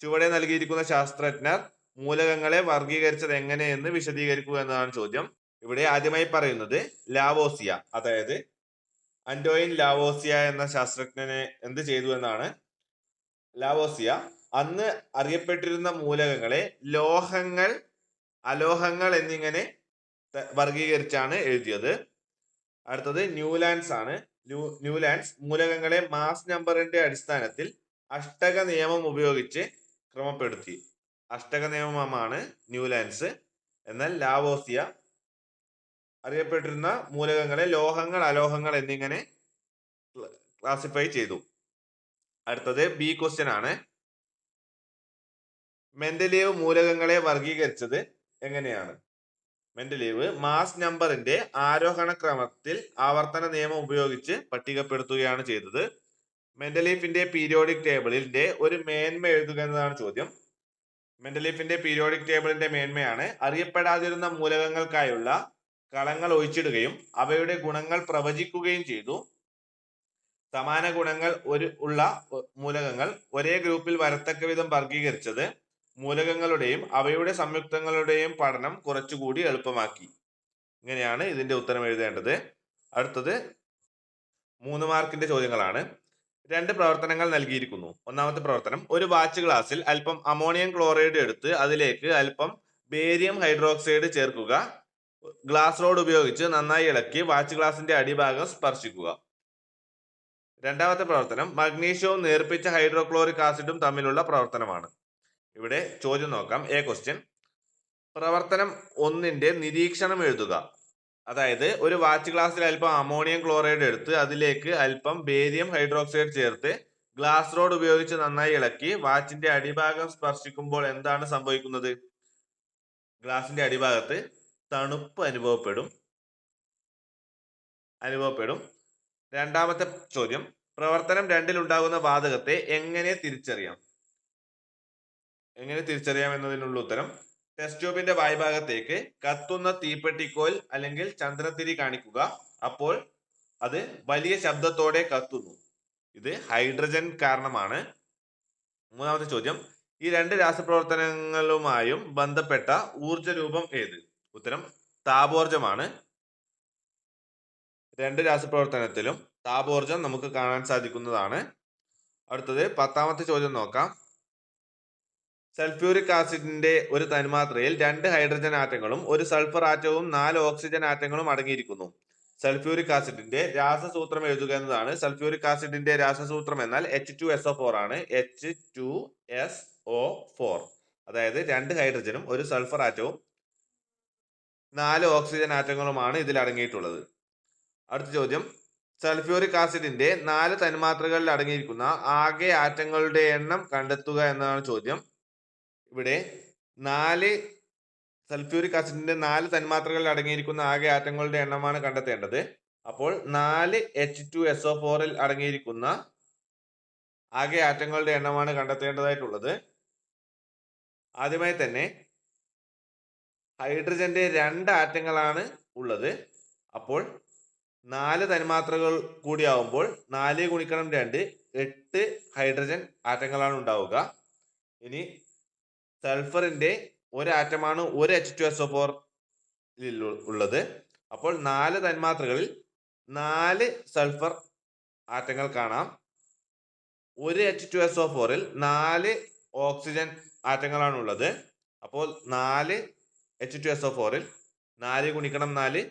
ചുവടെ നൽകിയിരിക്കുന്ന ശാസ്ത്രജ്ഞർ മൂലകങ്ങളെ വർഗീകരിച്ചത് എങ്ങനെയെന്ന് വിശദീകരിക്കുക എന്നതാണ് ചോദ്യം. ഇവിടെ ആദ്യമായി പറയുന്നത് ലാവോസിയ, അതായത് അന്റോയിൻ ലാവോസിയ എന്ന ശാസ്ത്രജ്ഞനെ എന്ത് ചെയ്തു എന്നാണ്. ലാവോസിയ അന്ന് അറിയപ്പെട്ടിരുന്ന മൂലകങ്ങളെ ലോഹങ്ങൾ, അലോഹങ്ങൾ എന്നിങ്ങനെ വർഗീകരിച്ചാണ് എഴുതിയത്. അടുത്തത് ന്യൂലാൻഡ്സ് ആണ്. ന്യൂലാൻഡ്സ് മൂലകങ്ങളെ മാസ് നമ്പറിന്റെ അടിസ്ഥാനത്തിൽ അഷ്ടക നിയമം ഉപയോഗിച്ച് ക്രമപ്പെടുത്തി. അഷ്ടക നിയമമാണ് ന്യൂലാൻഡ്സ്. എന്നാൽ ലാവോസിയ അറിയപ്പെട്ടിരുന്ന മൂലകങ്ങളെ ലോഹങ്ങൾ, അലോഹങ്ങൾ എന്നിങ്ങനെ ക്ലാസിഫൈ ചെയ്തു. അടുത്തത് ബി ക്വസ്റ്റ്യൻ ആണ്. മെൻഡലീവ് മൂലകങ്ങളെ വർഗീകരിച്ചത് എങ്ങനെയാണ്? മെൻഡലീവ് മാസ് നമ്പറിന്റെ ആരോഹണ ക്രമത്തിൽ ആവർത്തന നിയമം ഉപയോഗിച്ച് പട്ടികപ്പെടുത്തുകയാണ് ചെയ്തത്. മെൻഡലീഫിന്റെ പീരിയോഡിക് ടേബിളിന്റെ ഒരു മേന്മ എഴുതുക എന്നതാണ് ചോദ്യം. മെൻഡലീഫിന്റെ പീരിയോഡിക് ടേബിളിന്റെ മേന്മയാണ് അറിയപ്പെടാതിരുന്ന മൂലകങ്ങൾക്കായുള്ള കളങ്ങൾ ഒഴിച്ചിടുകയും അവയുടെ ഗുണങ്ങൾ പ്രവചിക്കുകയും ചെയ്തു. സമാന ഗുണങ്ങൾ ഉള്ള മൂലകങ്ങൾ ഒരേ ഗ്രൂപ്പിൽ വരത്തക്ക വിധം വർഗീകരിച്ചത് മൂലകങ്ങളുടെയും അവയുടെ സംയുക്തങ്ങളുടെയും പഠനം കുറച്ചുകൂടി എളുപ്പമാക്കി. ഇങ്ങനെയാണ് ഇതിന്റെ ഉത്തരം എഴുതേണ്ടത്. അടുത്തത് 3 മാർക്കിന്റെ ചോദ്യങ്ങളാണ്. 2 പ്രവർത്തനങ്ങൾ നൽകിയിരിക്കുന്നു. ഒന്നാമത്തെ പ്രവർത്തനം, ഒരു വാച്ച് ഗ്ലാസ്സിൽ അല്പം അമോണിയം ക്ലോറൈഡ് എടുത്ത് അതിലേക്ക് അല്പം ബേരിയം ഹൈഡ്രോക്സൈഡ് ചേർക്കുക. ഗ്ലാസ് റോഡ് ഉപയോഗിച്ച് നന്നായി ഇളക്കി വാച്ച് ഗ്ലാസിന്റെ അടിഭാഗം സ്പർശിക്കുക. രണ്ടാമത്തെ പ്രവർത്തനം, മഗ്നീഷ്യവും നേർപ്പിച്ച ഹൈഡ്രോക്ലോറിക് ആസിഡും തമ്മിലുള്ള പ്രവർത്തനമാണ്. ഇവിടെ ചോദ്യം നോക്കാം. എ ക്വസ്റ്റ്യൻ, പ്രവർത്തനം 1ന്റെ നിരീക്ഷണം എഴുതുക. അതായത് ഒരു വാച്ച് ഗ്ലാസ്സിൽ അല്പം അമോണിയം ക്ലോറൈഡ് എടുത്ത് അതിലേക്ക് അല്പം ബേരിയം ഹൈഡ്രോക്സൈഡ് ചേർത്ത് ഗ്ലാസ് റോഡ് ഉപയോഗിച്ച് നന്നായി ഇളക്കി വാച്ചിന്റെ അടിഭാഗം സ്പർശിക്കുമ്പോൾ എന്താണ് സംഭവിക്കുന്നത്? ഗ്ലാസിന്റെ അടിഭാഗത്ത് തണുപ്പ് അനുഭവപ്പെടും. രണ്ടാമത്തെ ചോദ്യം, പ്രവർത്തനം 2ൽ ഉണ്ടാകുന്ന വാതകത്തെ എങ്ങനെ തിരിച്ചറിയാം എന്നതിനുള്ള ഉത്തരം, ടെസ്റ്റ് ട്യൂബിന്റെ വായ്ഭാഗത്തേക്ക് കത്തുന്ന തീപ്പെട്ടിക്കോൽ അല്ലെങ്കിൽ ചന്ദനത്തിരി കാണിക്കുക. അപ്പോൾ അത് വലിയ ശബ്ദത്തോടെ കത്തുന്നു. ഇത് ഹൈഡ്രജൻ കാരണമാണ്. മൂന്നാമത്തെ ചോദ്യം, ഈ 2 രാസപ്രവർത്തനങ്ങളുമായും ബന്ധപ്പെട്ട ഊർജ രൂപം ഏത്? ഉത്തരം താപോർജമാണ്. 2 രാസപ്രവർത്തനത്തിലും താപോർജം നമുക്ക് കാണാൻ സാധിക്കുന്നതാണ്. അടുത്തത് 10ാമത്തെ ചോദ്യം നോക്കാം. സൾഫ്യൂരിക് ആസിഡിന്റെ ഒരു തന്മാത്രയിൽ 2 ഹൈഡ്രജൻ ആറ്റങ്ങളും 1 സൾഫർ ആറ്റവും 4 ഓക്സിജൻ ആറ്റങ്ങളും അടങ്ങിയിരിക്കുന്നു. സൾഫ്യൂരിക് ആസിഡിന്റെ രാസസൂത്രം എഴുതുക എന്നതാണ്. സൾഫ്യൂരിക് ആസിഡിന്റെ രാസസൂത്രം എന്നാൽ H2SO4 ആണ്. H2SO4, അതായത് 2 ഹൈഡ്രജനും 1 സൾഫർ ആറ്റവും 4 ഓക്സിജൻ ആറ്റങ്ങളുമാണ് ഇതിൽ അടങ്ങിയിട്ടുള്ളത്. അടുത്ത ചോദ്യം, സൾഫ്യൂരിക് ആസിഡിന്റെ 4 തന്മാത്രകളിൽ അടങ്ങിയിരിക്കുന്ന ആകെ ആറ്റങ്ങളുടെ എണ്ണം കണ്ടെത്തുക എന്നതാണ് ചോദ്യം. ഇവിടെ സൾഫ്യൂരിക് ആസിഡിന്റെ 4 തന്മാത്രകളിൽ അടങ്ങിയിരിക്കുന്ന ആകെ ആറ്റങ്ങളുടെ എണ്ണമാണ് കണ്ടെത്തേണ്ടത്. അപ്പോൾ 4 H2SO4ൽ അടങ്ങിയിരിക്കുന്ന ആകെ ആറ്റങ്ങളുടെ എണ്ണമാണ് കണ്ടെത്തേണ്ടതായിട്ടുള്ളത്. ആദ്യമായി തന്നെ ഹൈഡ്രജന്റെ 2 ആറ്റങ്ങളാണ് ഉള്ളത്. അപ്പോൾ 4 തന്മാത്രകൾ കൂടിയാവുമ്പോൾ 4 ഗുണിക്കണം 2 8 ഹൈഡ്രജൻ ആറ്റങ്ങളാണ് ഉണ്ടാവുക. ഇനി സൾഫറിന്റെ 1 ആറ്റമാണ് 1 H2SO4 ഉള്ളത്. അപ്പോൾ 4 തന്മാത്രകളിൽ 4 സൾഫർ ആറ്റങ്ങൾ കാണാം. 1 H2SO4ൽ 4 ഓക്സിജൻ ആറ്റങ്ങളാണ് ഉള്ളത്. അപ്പോൾ 4 H2SO4ൽ 4 ഗുണിക്കണം 4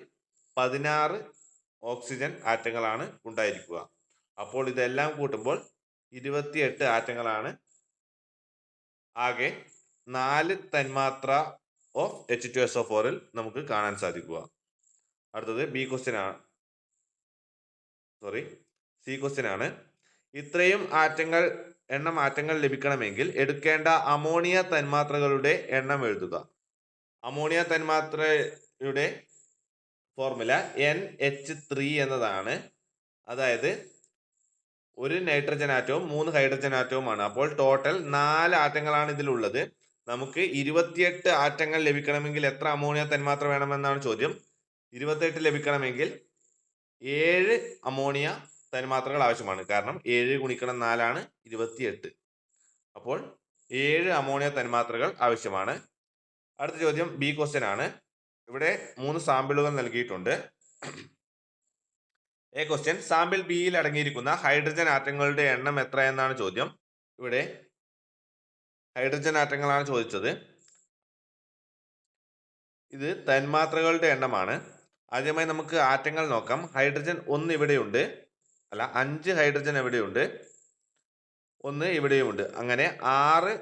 16 ഓക്സിജൻ ആറ്റങ്ങളാണ് ഉണ്ടായിരിക്കുക. അപ്പോൾ ഇതെല്ലാം കൂട്ടുമ്പോൾ 28 ആറ്റങ്ങളാണ് ആകെ 4 തന്മാത്ര ഓഫ് H2SO4ൽ നമുക്ക് കാണാൻ സാധിക്കുക. അടുത്തത് സി ക്വസ്റ്റ്യൻ ആണ്. ഇത്രയും എണ്ണം ആറ്റങ്ങൾ ലഭിക്കണമെങ്കിൽ എടുക്കേണ്ട അമോണിയ തന്മാത്രകളുടെ എണ്ണം എഴുതുക. അമോണിയ തന്മാത്രയുടെ ഫോർമുല NH3 എന്നതാണ്. അതായത് ഒരു നൈട്രജൻ ആറ്റവും 3 ഹൈഡ്രജൻ ആറ്റവുമാണ്. അപ്പോൾ ടോട്ടൽ 4 ആറ്റങ്ങളാണ് ഇതിലുള്ളത്. നമുക്ക് 28 ആറ്റങ്ങൾ ലഭിക്കണമെങ്കിൽ എത്ര അമോണിയ തന്മാത്ര വേണമെന്നാണ് ചോദ്യം. 28 ലഭിക്കണമെങ്കിൽ 7 അമോണിയ തന്മാത്രകൾ ആവശ്യമാണ്. കാരണം 7 ഗുണിക്കണം 4 ആണ് 28. അപ്പോൾ 7 അമോണിയ തന്മാത്രകൾ ആവശ്യമാണ്. അടുത്ത ചോദ്യം ബി ക്വസ്റ്റ്യൻ ആണ്. ഇവിടെ 3 സാമ്പിളുകൾ നൽകിയിട്ടുണ്ട്. എ ക്വസ്റ്റ്യൻ, സാമ്പിൾ ബിയിൽ അടങ്ങിയിരിക്കുന്ന ഹൈഡ്രജൻ ആറ്റങ്ങളുടെ എണ്ണം എത്ര എന്നാണ് ചോദ്യം. ഇവിടെ ഹൈഡ്രജൻ ആറ്റങ്ങളാണ് ചോദിച്ചത്. ഇത് തന്മാത്രകളുടെ എണ്ണമാണ്. ആദ്യമായി നമുക്ക് ആറ്റങ്ങൾ നോക്കാം. ഹൈഡ്രജൻ 1 ഇവിടെയുണ്ട്, 5 ഹൈഡ്രജൻ എവിടെയുണ്ട്, 1 ഇവിടെയുമുണ്ട്. അങ്ങനെ 6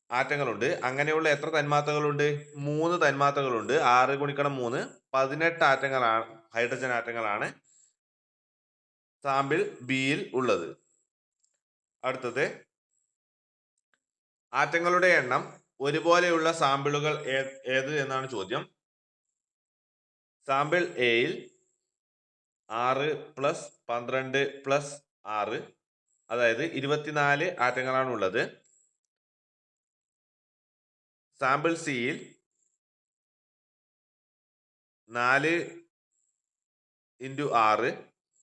ആറ്റങ്ങളുണ്ട്. അങ്ങനെയുള്ള എത്ര തന്മാത്രകളുണ്ട്? 3 തന്മാത്രകളുണ്ട്. 6 ഗുണിക്കണം 3 18 ആറ്റങ്ങളാണ്, ഹൈഡ്രജൻ ആറ്റങ്ങളാണ് സാമ്പിൾ ബിയിൽ ഉള്ളത്. അടുത്തത്, ആറ്റങ്ങളുടെ എണ്ണം ഒരുപോലെയുള്ള സാമ്പിളുകൾ ഏത് എന്നാണ് ചോദ്യം. സാമ്പിൾ എയിൽ 6 + 12 + 6, അതായത് 24 ആറ്റങ്ങളാണ് ഉള്ളത്. സാമ്പിൾ സിയിൽ 4 × 6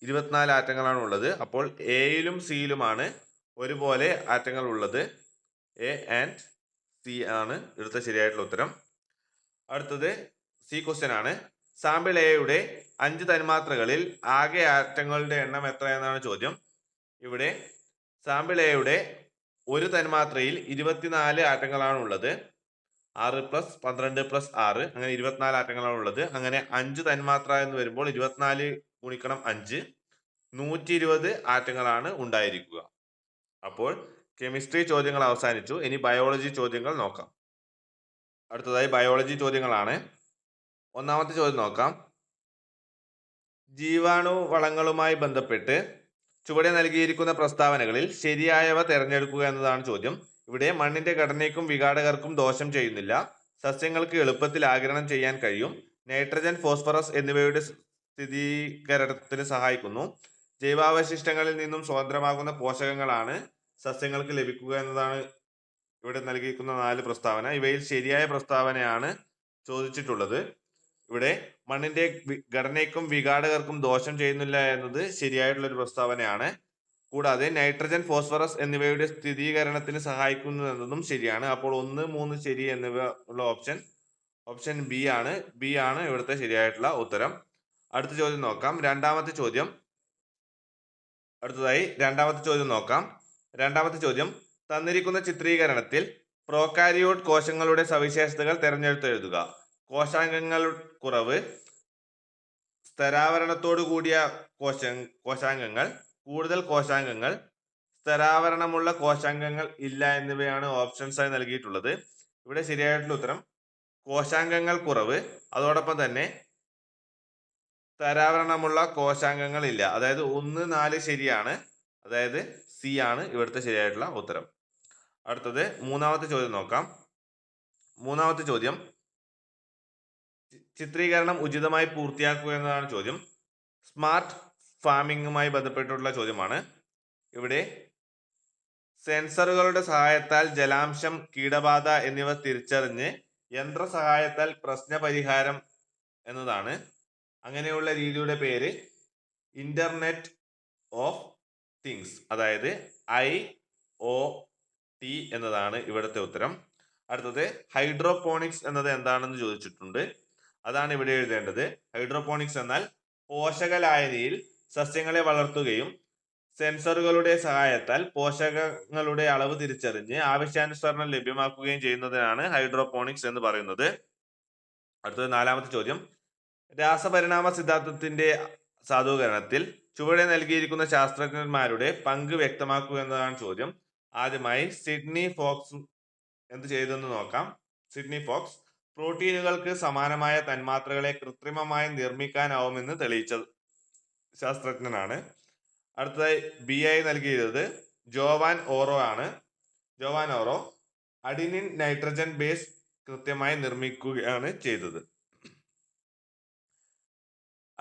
24 ആറ്റങ്ങളാണ് ഉള്ളത്. അപ്പോൾ എയിലും സിയിലുമാണ് ഒരുപോലെ ആറ്റങ്ങൾ ഉള്ളത്. എ ആൻഡ് സി ആണ് ഇവിടുത്തെ ശരിയായിട്ടുള്ള ഉത്തരം. അടുത്തത് സി ക്വസ്റ്റ്യൻ ആണ്. സാമ്പിൾ എയുടെ 5 തന്മാത്രകളിൽ ആകെ ആറ്റങ്ങളുടെ എണ്ണം എത്ര എന്നാണ് ചോദ്യം. ഇവിടെ സാമ്പിൾ എയുടെ ഒരു തന്മാത്രയിൽ 24 ആറ്റങ്ങളാണ് ഉള്ളത്. 6 + 12 + 6, അങ്ങനെ 24 ആറ്റങ്ങളാണ് ഉള്ളത്. അങ്ങനെ 5 തന്മാത്ര എന്ന് വരുമ്പോൾ 24 ഗുണിക്കണം 5, 120 ആറ്റങ്ങളാണ് ഉണ്ടായിരിക്കുക. അപ്പോൾ കെമിസ്ട്രി ചോദ്യങ്ങൾ അവസാനിച്ചു. ഇനി ബയോളജി ചോദ്യങ്ങൾ നോക്കാം. അടുത്തതായി ബയോളജി ചോദ്യങ്ങളാണ്. ഒന്നാമത്തെ ചോദ്യം നോക്കാം. ജീവാണു വളങ്ങളുമായി ബന്ധപ്പെട്ട് ചുവടെ നൽകിയിരിക്കുന്ന പ്രസ്താവനകളിൽ ശരിയായവ തിരഞ്ഞെടുക്കുക എന്നതാണ് ചോദ്യം. ഇവിടെ മണ്ണിന്റെ ഘടനയ്ക്കും വിഘാടകർക്കും ദോഷം ചെയ്യുന്നില്ല, സസ്യങ്ങൾക്ക് എളുപ്പത്തിൽ ആഗിരണം ചെയ്യാൻ കഴിയും, നൈട്രജൻ, ഫോസ്ഫറസ് എന്നിവയുടെ സ്ഥിരീകരണത്തിന് സഹായിക്കുന്നു, ജൈവാവശിഷ്ടങ്ങളിൽ നിന്നും സ്വതന്ത്രമാകുന്ന പോഷകങ്ങളാണ് സസ്യങ്ങൾക്ക് ലഭിക്കുക എന്നതാണ് ഇവിടെ നൽകിയിരിക്കുന്ന 4 പ്രസ്താവന. ഇവയിൽ ശരിയായ പ്രസ്താവനയാണ് ചോദിച്ചിട്ടുള്ളത്. ഇവിടെ മണ്ണിന്റെ ഘടനയ്ക്കും വിഘാടകർക്കും ദോഷം ചെയ്യുന്നില്ല എന്നത് ശരിയായിട്ടുള്ള ഒരു പ്രസ്താവനയാണ്. കൂടാതെ നൈട്രജൻ, ഫോസ്ഫറസ് എന്നിവയുടെ സ്ഥിരീകരണത്തിന് സഹായിക്കുന്നു എന്നതും ശരിയാണ്. അപ്പോൾ 1, 3 ശരി എന്നിവ ഉള്ള ഓപ്ഷൻ ബി ആണ് ഇവിടുത്തെ ശരിയായിട്ടുള്ള ഉത്തരം. അടുത്ത ചോദ്യം നോക്കാം. രണ്ടാമത്തെ ചോദ്യം നോക്കാം. രണ്ടാമത്തെ ചോദ്യം, തന്നിരിക്കുന്ന ചിത്രീകരണത്തിൽ പ്രോകാരിയോട്ട് കോശങ്ങളുടെ സവിശേഷതകൾ തിരഞ്ഞെടുത്ത് എഴുതുക. കോശാംഗങ്ങൾ കുറവ്, സ്തരാവരണത്തോടു കൂടിയ കോശാംഗങ്ങൾ, കൂടുതൽ കോശാംഗങ്ങൾ, സ്തരാവരണമുള്ള കോശാംഗങ്ങൾ ഇല്ല എന്നിവയാണ് ഓപ്ഷൻസ് ആയി നൽകിയിട്ടുള്ളത്. ഇവിടെ ശരിയായിട്ടുള്ള ഉത്തരം കോശാംഗങ്ങൾ കുറവ്, അതോടൊപ്പം തന്നെ സ്തരാവരണമുള്ള കോശാംഗങ്ങൾ ഇല്ല. അതായത് 1, 4 ശരിയാണ്. അതായത് സി ആണ് ഇവിടുത്തെ ശരിയായിട്ടുള്ള ഉത്തരം. അടുത്തത് മൂന്നാമത്തെ ചോദ്യം നോക്കാം. മൂന്നാമത്തെ ചോദ്യം, ചിത്രീകരണം ഉചിതമായി പൂർത്തിയാക്കുക എന്നതാണ് ചോദ്യം. സ്മാർട്ട് ഫാമിംഗുമായി ബന്ധപ്പെട്ടുള്ള ചോദ്യമാണ്. ഇവിടെ സെൻസറുകളുടെ സഹായത്താൽ ജലാംശം, കീടബാധ എന്നിവ തിരിച്ചറിഞ്ഞ് യന്ത്ര സഹായത്താൽ പ്രശ്ന പരിഹാരം എന്നതാണ്. അങ്ങനെയുള്ള രീതിയുടെ പേര് ഇന്റർനെറ്റ് ഓഫ് തിങ്സ്, അതായത് IoT എന്നതാണ് ഇവിടുത്തെ ഉത്തരം. അടുത്തത് ഹൈഡ്രോപോണിക്സ് എന്നത് എന്താണെന്ന് ചോദിച്ചിട്ടുണ്ട്. അതാണ് ഇവിടെ എഴുതേണ്ടത്. ഹൈഡ്രോപോണിക്സ് എന്നാൽ പോഷകലായനിയിൽ സസ്യങ്ങളെ വളർത്തുകയും സെൻസറുകളുടെ സഹായത്താൽ പോഷകങ്ങളുടെ അളവ് തിരിച്ചറിഞ്ഞ് ആവശ്യാനുസരണം ലഭ്യമാക്കുകയും ചെയ്യുന്നതിനാണ് ഹൈഡ്രോപോണിക്സ് എന്ന് പറയുന്നത്. അടുത്തത് നാലാമത്തെ ചോദ്യം, രാസപരിണാമ സിദ്ധാന്തത്തിന്റെ സാധൂകരണത്തിൽ ചുവടെ നൽകിയിരിക്കുന്ന ശാസ്ത്രജ്ഞന്മാരുടെ പങ്ക് വ്യക്തമാക്കുക എന്നതാണ് ചോദ്യം. ആദ്യമായി സിഡ്നി ഫോക്സ് എന്ത് ചെയ്തെന്ന് നോക്കാം. സിഡ്നി ഫോക്സ് പ്രോട്ടീനുകൾക്ക് സമാനമായ തന്മാത്രകളെ കൃത്രിമമായി നിർമ്മിക്കാനാവുമെന്ന് തെളിയിച്ച ശാസ്ത്രജ്ഞനാണ്. അടുത്തതായി ബി ആയി നൽകിയത് ജോവാൻ ഓറോ ആണ്. Joan Oro adenine nitrogen base കൃത്യമായി നിർമ്മിക്കുകയാണ് ചെയ്തത്.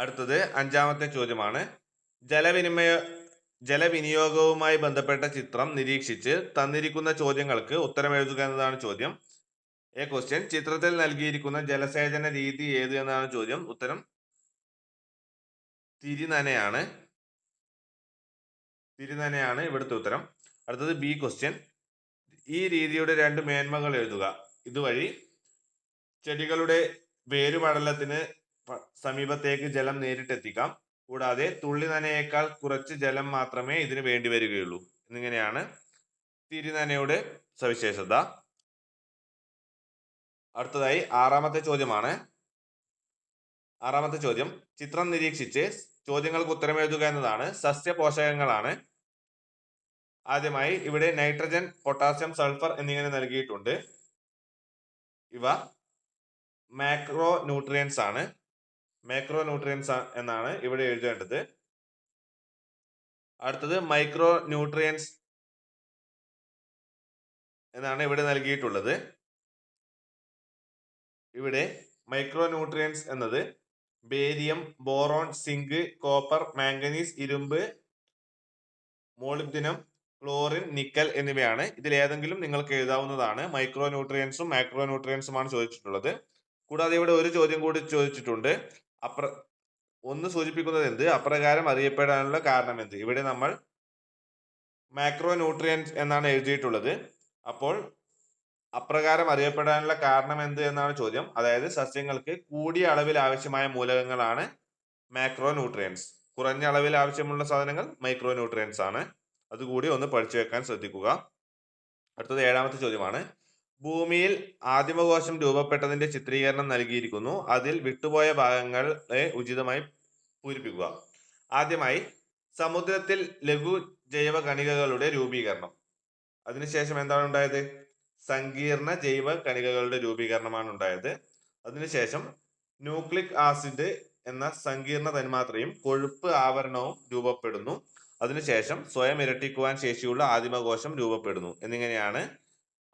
അടുത്തത് 5-ാമത്തെ ചോദ്യമാണ്. ജലവിനിയോഗവുമായി ബന്ധപ്പെട്ട ചിത്രം നിരീക്ഷിച്ച് തന്നിരിക്കുന്ന ചോദ്യങ്ങൾക്ക് ഉത്തരം എഴുതുക എന്നതാണ് ചോദ്യം. എ ക്വസ്റ്റ്യൻ, ചിത്രത്തിൽ നൽകിയിരിക്കുന്ന ജലസേചന രീതി ഏത് എന്നാണ് ചോദ്യം. ഉത്തരം തിരിനനയാണ്. തിരിനനയാണ് ഇവിടുത്തെ ഉത്തരം. അടുത്തത് ബി ക്വസ്റ്റ്യൻ, ഈ രീതിയുടെ 2 മേന്മകൾ എഴുതുക. ഇതുവഴി ചെടികളുടെ വേരുപടലത്തിന് സമീപത്തേക്ക് ജലം നേരിട്ടെത്തിക്കാം. കൂടാതെ തുള്ളി നനയേക്കാൾ കുറച്ച് ജലം മാത്രമേ ഇതിന് വേണ്ടി വരികയുള്ളൂ. എന്നിങ്ങനെയാണ് തിരിനനയുടെ സവിശേഷത. അടുത്തതായി 6-ാമത്തെ ചോദ്യമാണ്. 6-ാമത്തെ ചോദ്യം, ചിത്രം നിരീക്ഷിച്ച് ചോദ്യങ്ങൾക്ക് ഉത്തരം എഴുതുക എന്നതാണ്. സസ്യപോഷകങ്ങളാണ്. ആദ്യമായി ഇവിടെ നൈട്രജൻ, പൊട്ടാസ്യം, സൾഫർ എന്നിങ്ങനെ നൽകിയിട്ടുണ്ട്. ഇവ മാക്രോ ന്യൂട്രിയൻസ് ആണ്. മാക്രോ ന്യൂട്രിയൻസ് എന്നാണ് ഇവിടെ എഴുതേണ്ടത്. അടുത്തത് മൈക്രോ ന്യൂട്രിയൻസ് എന്നാണ് ഇവിടെ നൽകിയിട്ടുള്ളത്. ഇവിടെ മൈക്രോ ന്യൂട്രിയൻസ് എന്നത് barium, boron, zinc, copper, manganese, ഇരുമ്പ്, മോളിബ്ഡിനം, ക്ലോറിൻ, നിക്കൽ എന്നിവയാണ്. ഇതിൽ ഏതെങ്കിലും നിങ്ങൾക്ക് എഴുതാവുന്നതാണ്. മൈക്രോ ന്യൂട്രിയൻസും മാക്രോ ന്യൂട്രിയൻസുമാണ് ചോദിച്ചിട്ടുള്ളത്. കൂടാതെ ഇവിടെ ഒരു ചോദ്യം കൂടി ചോദിച്ചിട്ടുണ്ട്. ഒന്ന് സൂചിപ്പിക്കുന്നത് എന്ത്? അപ്രകാരം അറിയപ്പെടാനുള്ള കാരണം എന്ത്? ഇവിടെ നമ്മൾ മാക്രോ ന്യൂട്രിയൻസ് എന്നാണ് എഴുതിയിട്ടുള്ളത്. അപ്പോൾ അപ്രകാരം അറിയപ്പെടാനുള്ള കാരണം എന്ത് എന്നാണ് ചോദ്യം. അതായത് സസ്യങ്ങൾക്ക് കൂടിയ അളവിൽ ആവശ്യമായ മൂലകങ്ങളാണ് മാക്രോ ന്യൂട്രിയൻസ്. കുറഞ്ഞ അളവിൽ ആവശ്യമുള്ള സാധനങ്ങൾ മൈക്രോ ന്യൂട്രിയൻസ് ആണ്. അതുകൂടി ഒന്ന് പഠിച്ചു വെക്കാൻ ശ്രദ്ധിക്കുക. അടുത്തത് 7-ാമത്തെ ചോദ്യമാണ്. ഭൂമിയിൽ ആദിമകോശം രൂപപ്പെട്ടതിന്റെ ചിത്രീകരണം നൽകിയിരിക്കുന്നു. അതിൽ വിട്ടുപോയ ഭാഗങ്ങളെ ഉചിതമായി പൂരിപ്പിക്കുക. ആദ്യമായി സമുദ്രത്തിൽ ലഘു ജൈവ കണികകളുടെ രൂപീകരണം. അതിനുശേഷം എന്താണ് ഉണ്ടായത്? സങ്കീർണ ജൈവ കണികകളുടെ രൂപീകരണമാണ് ഉണ്ടായത്. അതിനുശേഷം ന്യൂക്ലിക് ആസിഡ് എന്ന സങ്കീർണ തന്മാത്രയും കൊഴുപ്പ് ആവരണവും രൂപപ്പെടുന്നു. അതിനുശേഷം സ്വയം ഇരട്ടിക്കുവാൻ ശേഷിയുള്ള ആദിമകോശം രൂപപ്പെടുന്നു. എന്നിങ്ങനെയാണ്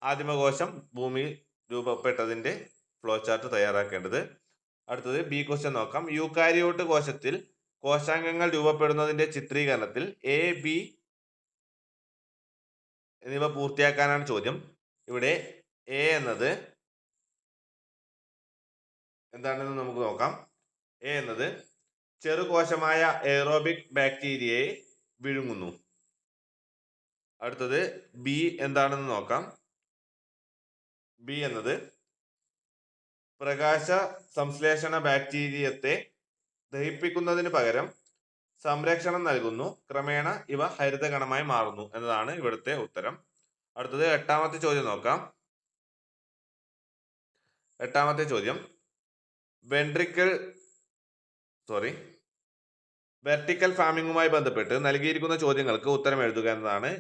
ആദിമകോശം ഭൂമിയിൽ രൂപപ്പെട്ടതിന്റെ ഫ്ലോ ചാർട്ട് തയ്യാറാക്കേണ്ടത്. അടുത്തത് ബി ക്വസ്റ്റ്യൻ നോക്കാം. യൂക്കാരിയോട്ട് കോശത്തിൽ കോശാംഗങ്ങൾ രൂപപ്പെടുന്നതിന്റെ ചിത്രീകരണത്തിൽ എ, ബി എന്നിവ പൂർത്തിയാക്കാനാണ് ചോദ്യം. ഇവിടെ എ എന്നത് എന്താണെന്ന് നമുക്ക് നോക്കാം. എ എന്നത് ചെറുകോശമായ എയറോബിക് ബാക്ടീരിയയെ വിഴുങ്ങുന്നു. അടുത്തത് ബി എന്താണെന്ന് നോക്കാം. ബി എന്നത് പ്രകാശ സംശ്ലേഷണ ബാക്ടീരിയത്തെ ദഹിപ്പിക്കുന്നതിന് പകരം സംരക്ഷണം നൽകുന്നു. ക്രമേണ ഇവ ഹരിതകണമായി മാറുന്നു എന്നതാണ് ഇവിടുത്തെ ഉത്തരം. അടുത്തത് 8-ാമത്തെ ചോദ്യം നോക്കാം. 8-ാമത്തെ ചോദ്യം, വെർട്ടിക്കൽ ഫാമിംഗുമായി ബന്ധപ്പെട്ട് നൽകിയിരിക്കുന്ന ചോദ്യങ്ങൾക്ക് ഉത്തരം എഴുതുക എന്നതാണ്.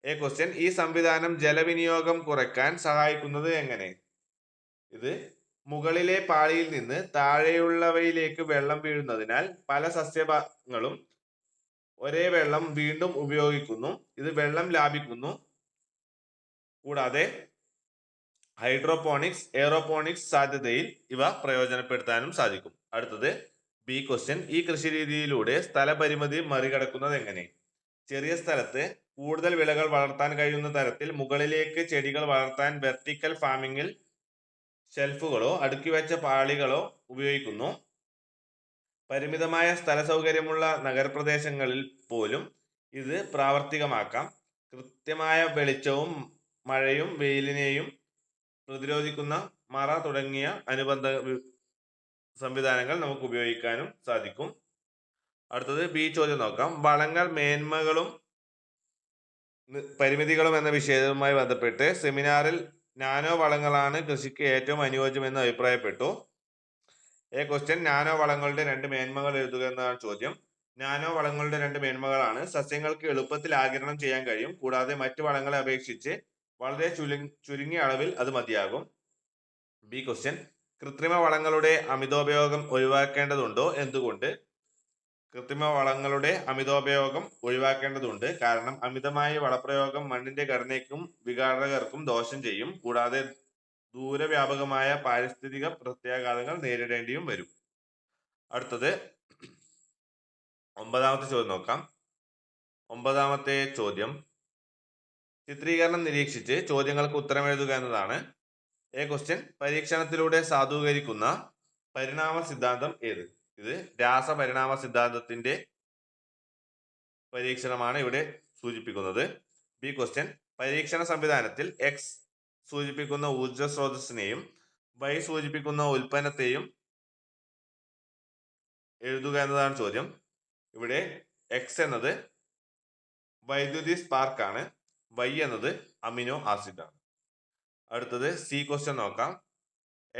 എ ക്വസ്റ്റ്യൻ, ഈ സംവിധാനം ജലവിനിയോഗം കുറയ്ക്കാൻ സഹായിക്കുന്നത് എങ്ങനെ? ഇത് മുകളിലെ പാളിയിൽ നിന്ന് താഴെയുള്ളവയിലേക്ക് വെള്ളം വീഴുന്നതിനാൽ പല സസ്യങ്ങളും ഒരേ വെള്ളം വീണ്ടും ഉപയോഗിക്കുന്നു. ഇത് വെള്ളം ലാഭിക്കുന്നു. കൂടാതെ ഹൈഡ്രോപോണിക്സ്, എയറോപോണിക്സ് സാധ്യതയിൽ ഇവ പ്രയോജനപ്പെടുത്താനും സാധിക്കും. അടുത്തത് ബി ക്വസ്റ്റ്യൻ, ഈ കൃഷി രീതിയിലൂടെ സ്ഥലപരിമിതി മറികടക്കുന്നത് എങ്ങനെ? ചെറിയ സ്ഥലത്ത് കൂടുതൽ വിളകൾ വളർത്താൻ കഴിയുന്ന തരത്തിൽ മുകളിലേക്ക് ചെടികൾ വളർത്താൻ വെർട്ടിക്കൽ ഫാമിംഗിൽ ഷെൽഫുകളോ അടുക്കി വെച്ച പാളികളോ ഉപയോഗിക്കുന്നു. പരിമിതമായ സ്ഥല സൗകര്യമുള്ള നഗരപ്രദേശങ്ങളിൽ പോലും ഇത് പ്രാവർത്തികമാക്കാം. കൃത്യമായ വെളിച്ചവും മഴയും വെയിലിനെയും പ്രതിരോധിക്കുന്ന മറ തുടങ്ങിയ അനുബന്ധ സംവിധാനങ്ങൾ നമുക്ക് ഉപയോഗിക്കാനും സാധിക്കും. അടുത്തത് ബി ചോദ്യം നോക്കാം. വളങ്ങൾ മേന്മകളും പരിമിതികളും എന്ന വിഷയവുമായി ബന്ധപ്പെട്ട് സെമിനാറിൽ നാനോ വളങ്ങളാണ് കൃഷിക്ക് ഏറ്റവും അനുയോജ്യമെന്ന് അഭിപ്രായപ്പെട്ടു. എ ക്വസ്റ്റ്യൻ, നാനോ വളങ്ങളുടെ 2 മേന്മകൾ എഴുതുക എന്നതാണ് ചോദ്യം. നാനോ വളങ്ങളുടെ 2 മേന്മകളാണ്. സസ്യങ്ങൾക്ക് എളുപ്പത്തിൽ ആഗിരണം ചെയ്യാൻ കഴിയും. കൂടാതെ മറ്റു വളങ്ങളെ അപേക്ഷിച്ച് വളരെ ചുരുങ്ങിയ അളവിൽ അത് മതിയാകും. ബി ക്വസ്റ്റ്യൻ, കൃത്രിമ വളങ്ങളുടെ അമിതോപയോഗം ഒഴിവാക്കേണ്ടതുണ്ടോ? എന്തുകൊണ്ട്? കൃത്രിമ വളങ്ങളുടെ അമിതോപയോഗം ഒഴിവാക്കേണ്ടതുണ്ട്. കാരണം അമിതമായ വളപ്രയോഗം മണ്ണിന്റെ ഘടനയ്ക്കും വിഘാടകർക്കും ദോഷം ചെയ്യും. കൂടാതെ ദൂരവ്യാപകമായ പാരിസ്ഥിതിക പ്രത്യാഘാതങ്ങൾ നേരിടേണ്ടിയും വരും. അടുത്തത് ഒമ്പതാമത്തെ ചോദ്യം നോക്കാം. ഒമ്പതാമത്തെ ചോദ്യം, ചിത്രീകരണം നിരീക്ഷിച്ച് ചോദ്യങ്ങൾക്ക് ഉത്തരം എഴുതുക എന്നതാണ്. എ ക്വസ്റ്റ്യൻ, പരീക്ഷണത്തിലൂടെ സാധൂകരിക്കുന്ന പരിണാമ സിദ്ധാന്തം ഏത്? ഇത് രാസപരിണാമ സിദ്ധാന്തത്തിന്റെ പരീക്ഷണമാണ് ഇവിടെ സൂചിപ്പിക്കുന്നത്. ബി ക്വസ്റ്റ്യൻ, പരീക്ഷണ സംവിധാനത്തിൽ എക്സ് സൂചിപ്പിക്കുന്ന ഊർജ സ്രോതസ്സിനെയും വൈ സൂചിപ്പിക്കുന്ന ഉൽപ്പന്നത്തെയും എഴുതുക എന്നതാണ് ചോദ്യം. ഇവിടെ എക്സ് എന്നത് വൈദ്യുതി സ്പാർക്ക് ആണ്, വൈ എന്നത് അമിനോ ആസിഡ് ആണ്. അടുത്തത് സി ക്വസ്റ്റ്യൻ നോക്കാം.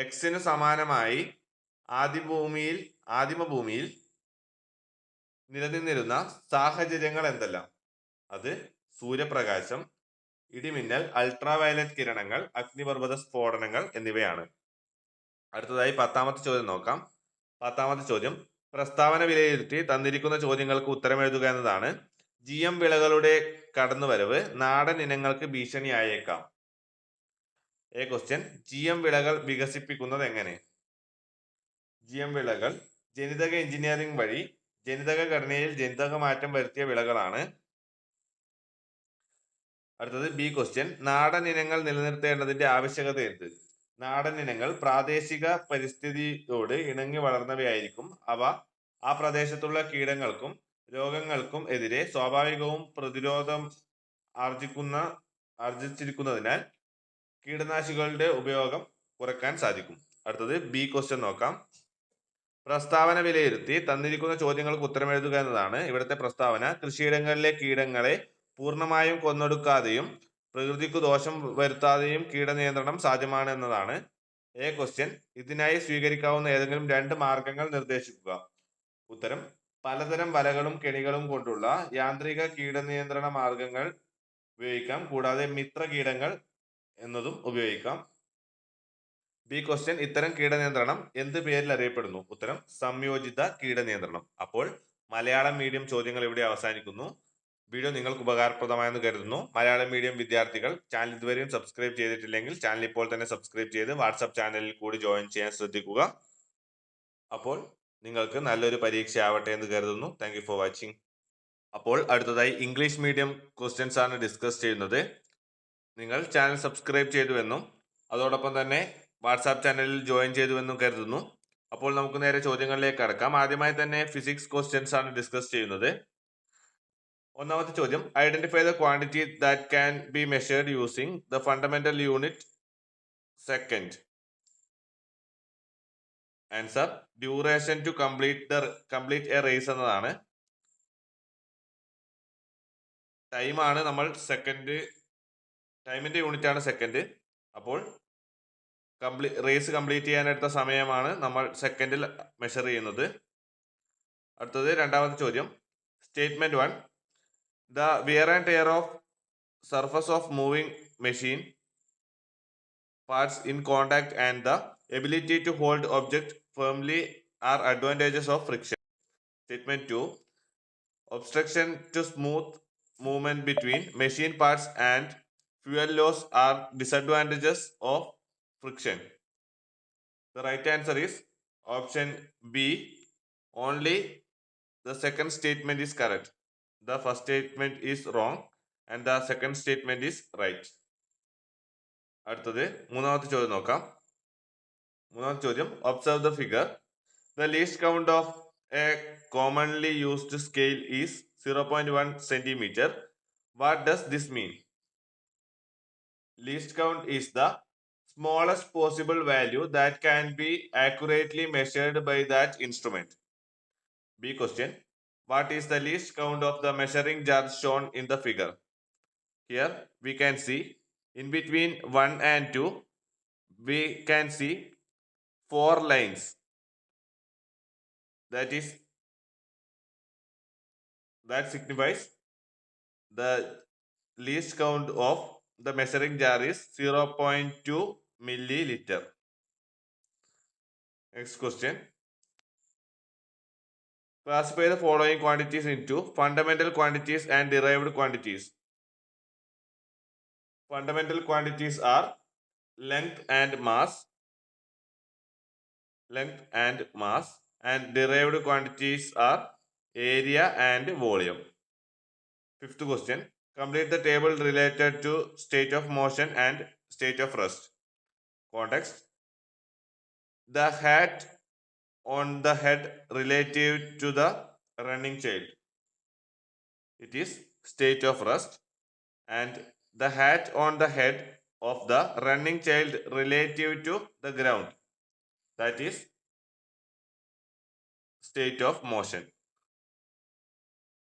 എക്സിന് സമാനമായി ആദിമഭൂമിയിൽ നിലനിന്നിരുന്ന സാഹചര്യങ്ങൾ എന്തെല്ലാം? അത് സൂര്യപ്രകാശം, ഇടിമിന്നൽ, അൾട്രാവയലറ്റ് കിരണങ്ങൾ, അഗ്നിപർവ്വത സ്ഫോടനങ്ങൾ എന്നിവയാണ്. അടുത്തതായി പത്താമത്തെ ചോദ്യം നോക്കാം. പത്താമത്തെ ചോദ്യം, പ്രസ്താവന വിലയിരുത്തി തന്നിരിക്കുന്ന ചോദ്യങ്ങൾക്ക് ഉത്തരം എഴുതുക എന്നതാണ്. GM വിളകളുടെ കടന്നുവരവ് നാടൻ ഇനങ്ങൾക്ക് ഭീഷണിയായേക്കാം. എ ക്വസ്റ്റ്യൻ, GM വിളകൾ വികസിപ്പിക്കുന്നത് എങ്ങനെ? GM വിളകൾ ജനിതക എഞ്ചിനീയറിംഗ് വഴി ജനിതക ഘടനയിൽ ജനിതക മാറ്റം വരുത്തിയ വിളകളാണ്. അടുത്തത് ബി ക്വസ്റ്റ്യൻ, നാടൻ ഇനങ്ങൾ നിലനിർത്തേണ്ടതിന്റെ ആവശ്യകത എന്ത്? നാടൻ ഇനങ്ങൾ പ്രാദേശിക പരിസ്ഥിതിയോട് ഇണങ്ങി വളർന്നവയായിരിക്കും. അവ ആ പ്രദേശത്തുള്ള കീടങ്ങൾക്കും രോഗങ്ങൾക്കും എതിരെ സ്വാഭാവികവും പ്രതിരോധം ആർജിച്ചിരിക്കുന്നതിനാൽ കീടനാശികളുടെ ഉപയോഗം കുറയ്ക്കാൻ സാധിക്കും. അടുത്തത് ബി ക്വസ്റ്റ്യൻ നോക്കാം. പ്രസ്താവന വിലയിരുത്തി തന്നിരിക്കുന്ന ചോദ്യങ്ങൾക്ക് ഉത്തരം എഴുതുക എന്നതാണ്. ഇവിടുത്തെ പ്രസ്താവന കൃഷിയിടങ്ങളിലെ കീടങ്ങളെ പൂർണ്ണമായും കൊന്നൊടുക്കാതെയും പ്രകൃതിക്ക് ദോഷം വരുത്താതെയും കീടനിയന്ത്രണം സാധ്യമാണ് എന്നതാണ്. എ ക്വസ്റ്റ്യൻ, ഇതിനായി സ്വീകരിക്കാവുന്ന ഏതെങ്കിലും 2 മാർഗങ്ങൾ നിർദ്ദേശിക്കുക. ഉത്തരം, പലതരം വലകളും കെണികളും കൊണ്ടുള്ള യാന്ത്രിക കീടനിയന്ത്രണ മാർഗങ്ങൾ ഉപയോഗിക്കാം. കൂടാതെ മിത്ര കീടങ്ങൾ എന്നതും ഉപയോഗിക്കാം. ബി ക്വസ്റ്റ്യൻ, ഇത്തരം കീടനിയന്ത്രണം എന്ത് പേരിൽ അറിയപ്പെടുന്നു? ഉത്തരം, സംയോജിത കീടനിയന്ത്രണം. അപ്പോൾ മലയാളം മീഡിയം ചോദ്യങ്ങൾ ഇവിടെ അവസാനിക്കുന്നു. വീഡിയോ നിങ്ങൾക്ക് ഉപകാരപ്രദമായെന്ന് കരുതുന്നു. മലയാളം മീഡിയം വിദ്യാർത്ഥികൾ ചാനൽ ഇതുവരെയും സബ്സ്ക്രൈബ് ചെയ്തിട്ടില്ലെങ്കിൽ ചാനൽ ഇപ്പോൾ തന്നെ സബ്സ്ക്രൈബ് ചെയ്ത് വാട്സാപ്പ് ചാനലിൽ കൂടി ജോയിൻ ചെയ്യാൻ ശ്രദ്ധിക്കുക. അപ്പോൾ നിങ്ങൾക്ക് നല്ലൊരു പരീക്ഷ ആവട്ടെ എന്ന് കരുതുന്നു. Thank you for watching. അപ്പോൾ അടുത്തതായി ഇംഗ്ലീഷ് മീഡിയം ക്വസ്റ്റ്യൻസ് ആണ് ഡിസ്കസ് ചെയ്യുന്നത്. നിങ്ങൾ ചാനൽ സബ്സ്ക്രൈബ് ചെയ്തുവെന്നും അതോടൊപ്പം തന്നെ വാട്സാപ്പ് ചാനലിൽ ജോയിൻ ചെയ്തുവെന്നും കരുതുന്നു. അപ്പോൾ നമുക്ക് നേരെ ചോദ്യങ്ങളിലേക്ക് കടക്കാം. ആദ്യമായി തന്നെ ഫിസിക്സ് ക്വസ്റ്റ്യൻസ് ആണ് ഡിസ്കസ് ചെയ്യുന്നത്. ഒന്നാമത്തെ ചോദ്യം, identify the quantity that can be measured using the fundamental unit second. Answer, duration to complete a race എന്നതാണ്. ടൈമാണ് നമ്മൾ ടൈമിന്റെ യൂണിറ്റ് ആണ് സെക്കൻഡ്. അപ്പോൾ റേസ് കംപ്ലീറ്റ് ചെയ്യാൻ എടുത്ത സമയമാണ് നമ്മൾ സെക്കൻഡിൽ മെഷർ ചെയ്യുന്നത്. അടുത്തത് രണ്ടാമത്തെ ചോദ്യം, statement 1, the wear and tear of surface of moving machine parts in contact and the ability to hold object firmly are advantages of friction. Statement 2, obstruction to smooth movement between machine parts and fuel loss are disadvantages of friction. The right answer is option B. Only the second statement is correct. The first statement is wrong and the second statement is right. അടുത്തത് മൂന്നാമത്തെ ചോദ്യം നോക്കാം. മൂന്നാമത്തെ ചോദ്യം, observe the figure. The least count of a commonly used scale is 0.1 centimeter. What does this mean? Least count is the smallest possible value that can be accurately measured by that instrument. B question, what is the least count of the measuring jar shown in the figure? Here we can see in between 1 and 2 we can see 4 lines. That signifies the least count of the measuring jar is 0.2 milliliter. Next question, classify the following quantities into fundamental quantities and derived quantities. Fundamental quantities are length and mass, and derived quantities are area and volume. Fifth question. Complete the table related to state of motion and state of rest. Context. The hat on the head relative to the running child. It is state of rest. And the hat on the head of the running child relative to the ground. That is state of motion.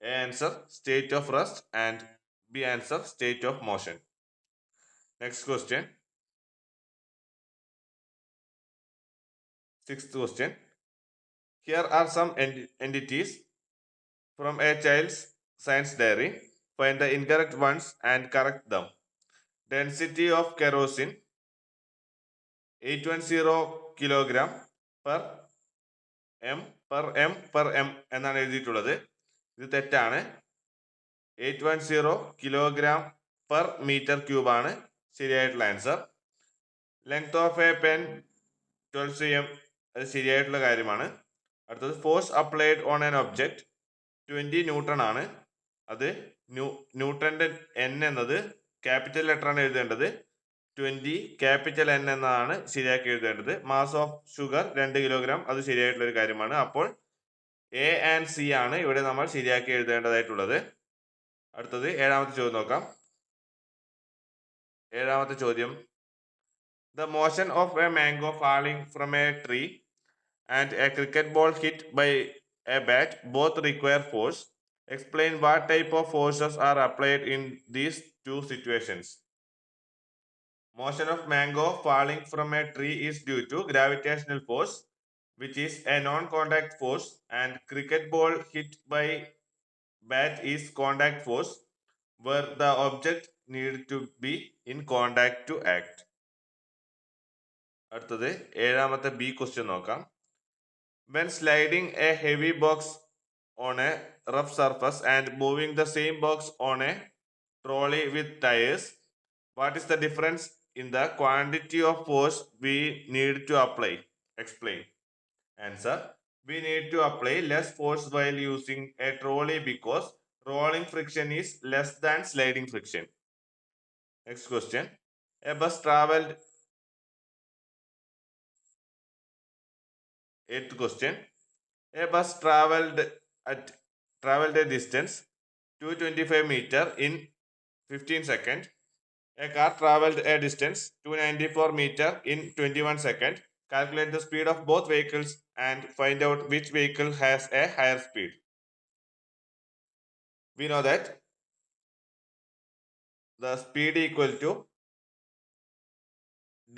A answer state of rest and B answer state of motion. Next question. Sixth question. Here are some entities from a child's science diary. Find the incorrect ones and correct them. Density of kerosene 810 kilogram per m per m എന്നാണ് എഴുതിയിട്ടുള്ളത്. ഇത് തെറ്റാണ്. 810 kilogram per metre cube ആണ് ശരിയായിട്ടുള്ള answer. Length of A pen 12 cm, അത് ശരിയായിട്ടുള്ള കാര്യമാണ്. അടുത്തത് force applied on an object 20 newton ആണ്. അത് ന്യൂട്ടന്റെ എൻ എന്നത് ക്യാപിറ്റൽ ലെറ്റർ ആണ് എഴുതേണ്ടത്. 20 ക്യാപിറ്റൽ എൻ എന്നാണ് ശരിയാക്കി എഴുതേണ്ടത്. മാസ് ഓഫ് ഷുഗർ 2 കിലോഗ്രാം, അത് ശരിയായിട്ടുള്ള ഒരു കാര്യമാണ്. അപ്പോൾ എ ആൻഡ് സി ആണ് ഇവിടെ നമ്മൾ ശരിയാക്കി എഴുതേണ്ടതായിട്ടുള്ളത്. അടുത്തത് ഏഴാമത്തെ ചോദ്യം നോക്കാം. ഏഴാമത്തെ ചോദ്യം. The motion of a mango falling from a tree and a cricket ball hit by a bat both require force. Explain what type of forces are applied in these two situations. Motion of mango falling from a tree is due to gravitational force, which is a non-contact force, and cricket ball hit by bat is contact force, where the object need to be in contact to act. അടുത്തത് ഏഴാമത്തെ B question നോക്കാം. When sliding a heavy box on a rough surface and moving the same box on a trolley with tires, what is the difference in the quantity of force we need to apply? Explain. Answer. We need to apply less force while using a trolley because rolling friction is less than sliding friction. Next question. A bus traveled. Eighth question. A bus traveled a distance 225 meter in 15 seconds. A car traveled a distance 294 meter in 21 seconds. Calculate the speed of both vehicles and find out which vehicle has a higher speed. We know that the speed equal to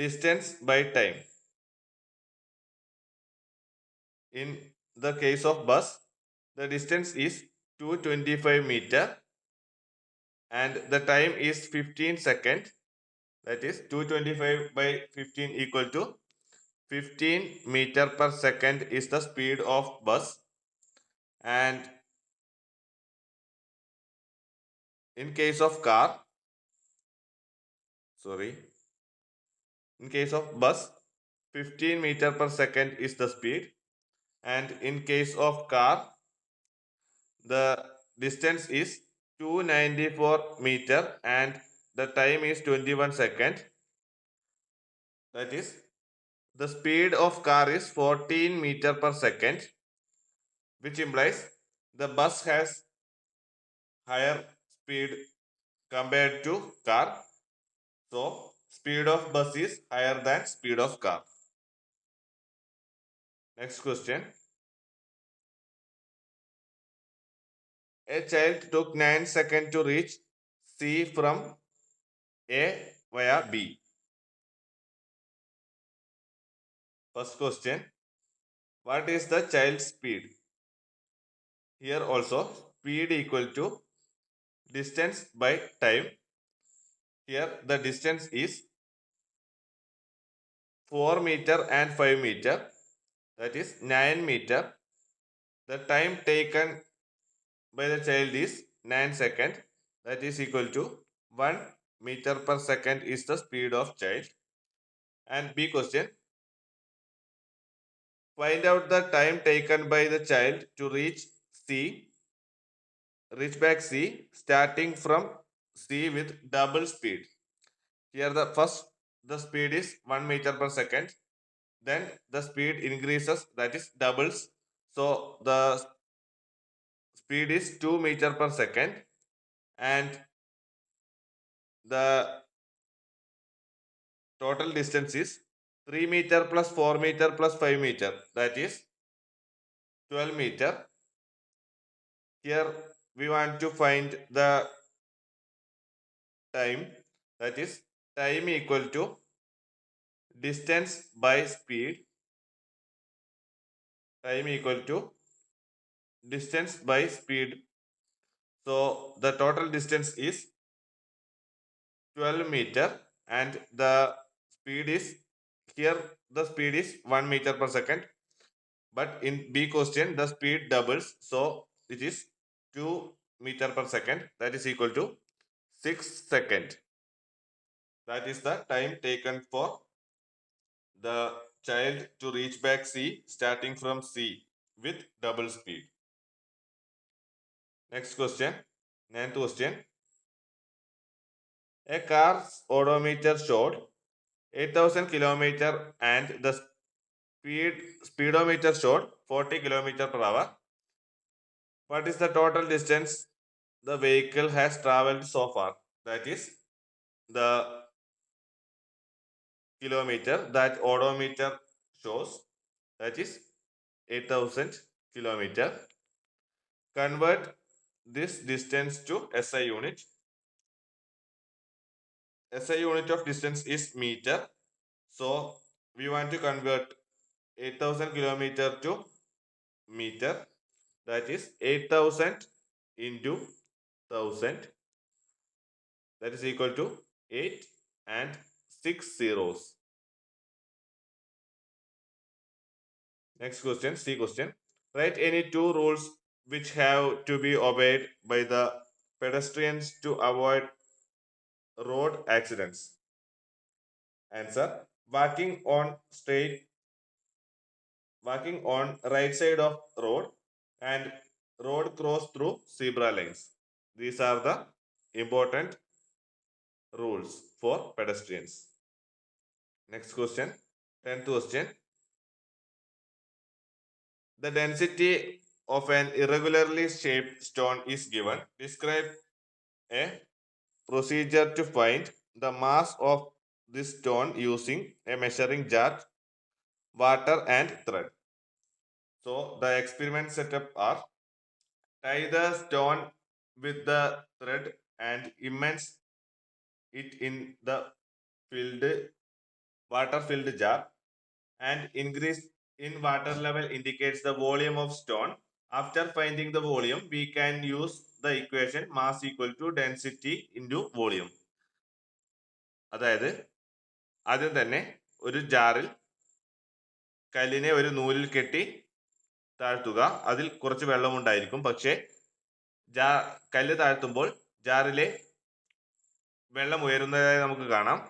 distance by time. In the case of bus, the distance is 225 meter and the time is 15 seconds. That is 225 by 15 equal to 15 meter per second is the speed of bus. And in case of car, in case of bus, 15 meter per second is the speed. And in case of car, the distance is 294 meter and the time is 21 seconds. That is, the speed of car is 14 meter per second, which implies the bus has higher speed compared to car. So, speed of bus is higher than speed of car. Next question. A child took 9 seconds to reach C from A via B. First question. What is the child's speed? Here also speed equal to distance by time. Here the distance is 4 meter and 5 meter. That is 9 meter. The time taken by the child is 9 seconds. That is equal to 1 meter per second is the speed of child. And B question. Find out the time taken by the child to reach C, reach back C, starting from C with double speed. Here the speed is 1 meter per second. Then the speed increases, that is doubles. So the speed is 2 meter per second, and the total distance is 3 meter plus 4 meter plus 5 meter, that is 12 meter. Here we want to find the time, that is time equal to distance by speed, time equal to distance by speed. So the total distance is 12 meter, and the speed is, here the speed is 1 meter per second, but in B question the speed doubles, so it is 2 meter per second, that is equal to 6 seconds. That is the time taken for the child to reach back C starting from C with double speed. Next question, ninth question. A car's odometer showed 8,000 kilometer and the speedometer showed 40 kilometer per hour. What is the total distance the vehicle has traveled so far? That is the kilometer that odometer shows, that is 8,000 kilometer. Convert this distance to SI unit. SI unit of distance is meter. So we want to convert 8,000 kilometer to meter. That is 8,000 into 1000. That is equal to 8 and 6 zeros. Next question, C question. Write any two rules which have to be obeyed by the pedestrians to avoid road accidents. Answer: walking on right side of road, and road cross through zebra lines. These are the important rules for pedestrians. Next question, 10th question. The density of an irregularly shaped stone is given. Describe a procedure to find the mass of this stone using a measuring jar, water and thread. So the experiment setup are: tie the stone with the thread and immerse it in the filled water filled jar, and increase in water level indicates the volume of stone. After finding the volume, we can use the equation mass equal to density into volume. അതായത് ആദ്യം തന്നെ ഒരു ജാറിൽ കല്ലിനെ ഒരു നൂലിൽ കെട്ടി താഴ്ത്തുക. അതിൽ കുറച്ച് വെള്ളമുണ്ടായിരിക്കും, പക്ഷേ കല്ല് താഴ്ത്തുമ്പോൾ ജാറിലെ വെള്ളം ഉയരുന്നതായി നമുക്ക് കാണാം.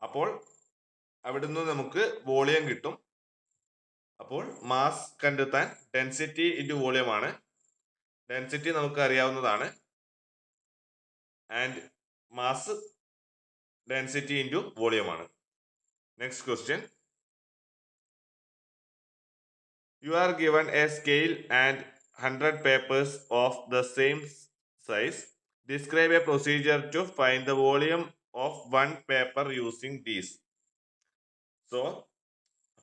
അപ്പോൾ അവിടുന്ന് നമുക്ക് വോളിയം കിട്ടും. അപ്പോൾ മാസ് കണ്ടെത്താൻ ഡെൻസിറ്റി ഇൻറ്റു വോളിയം ആണ്. ഡെൻസിറ്റി നമുക്ക് അറിയാവുന്നതാണ്, and mass density into volume ആണ്. Next question. You are given a scale and 100 papers of the same size. Describe a procedure to find the volume of one paper using these. So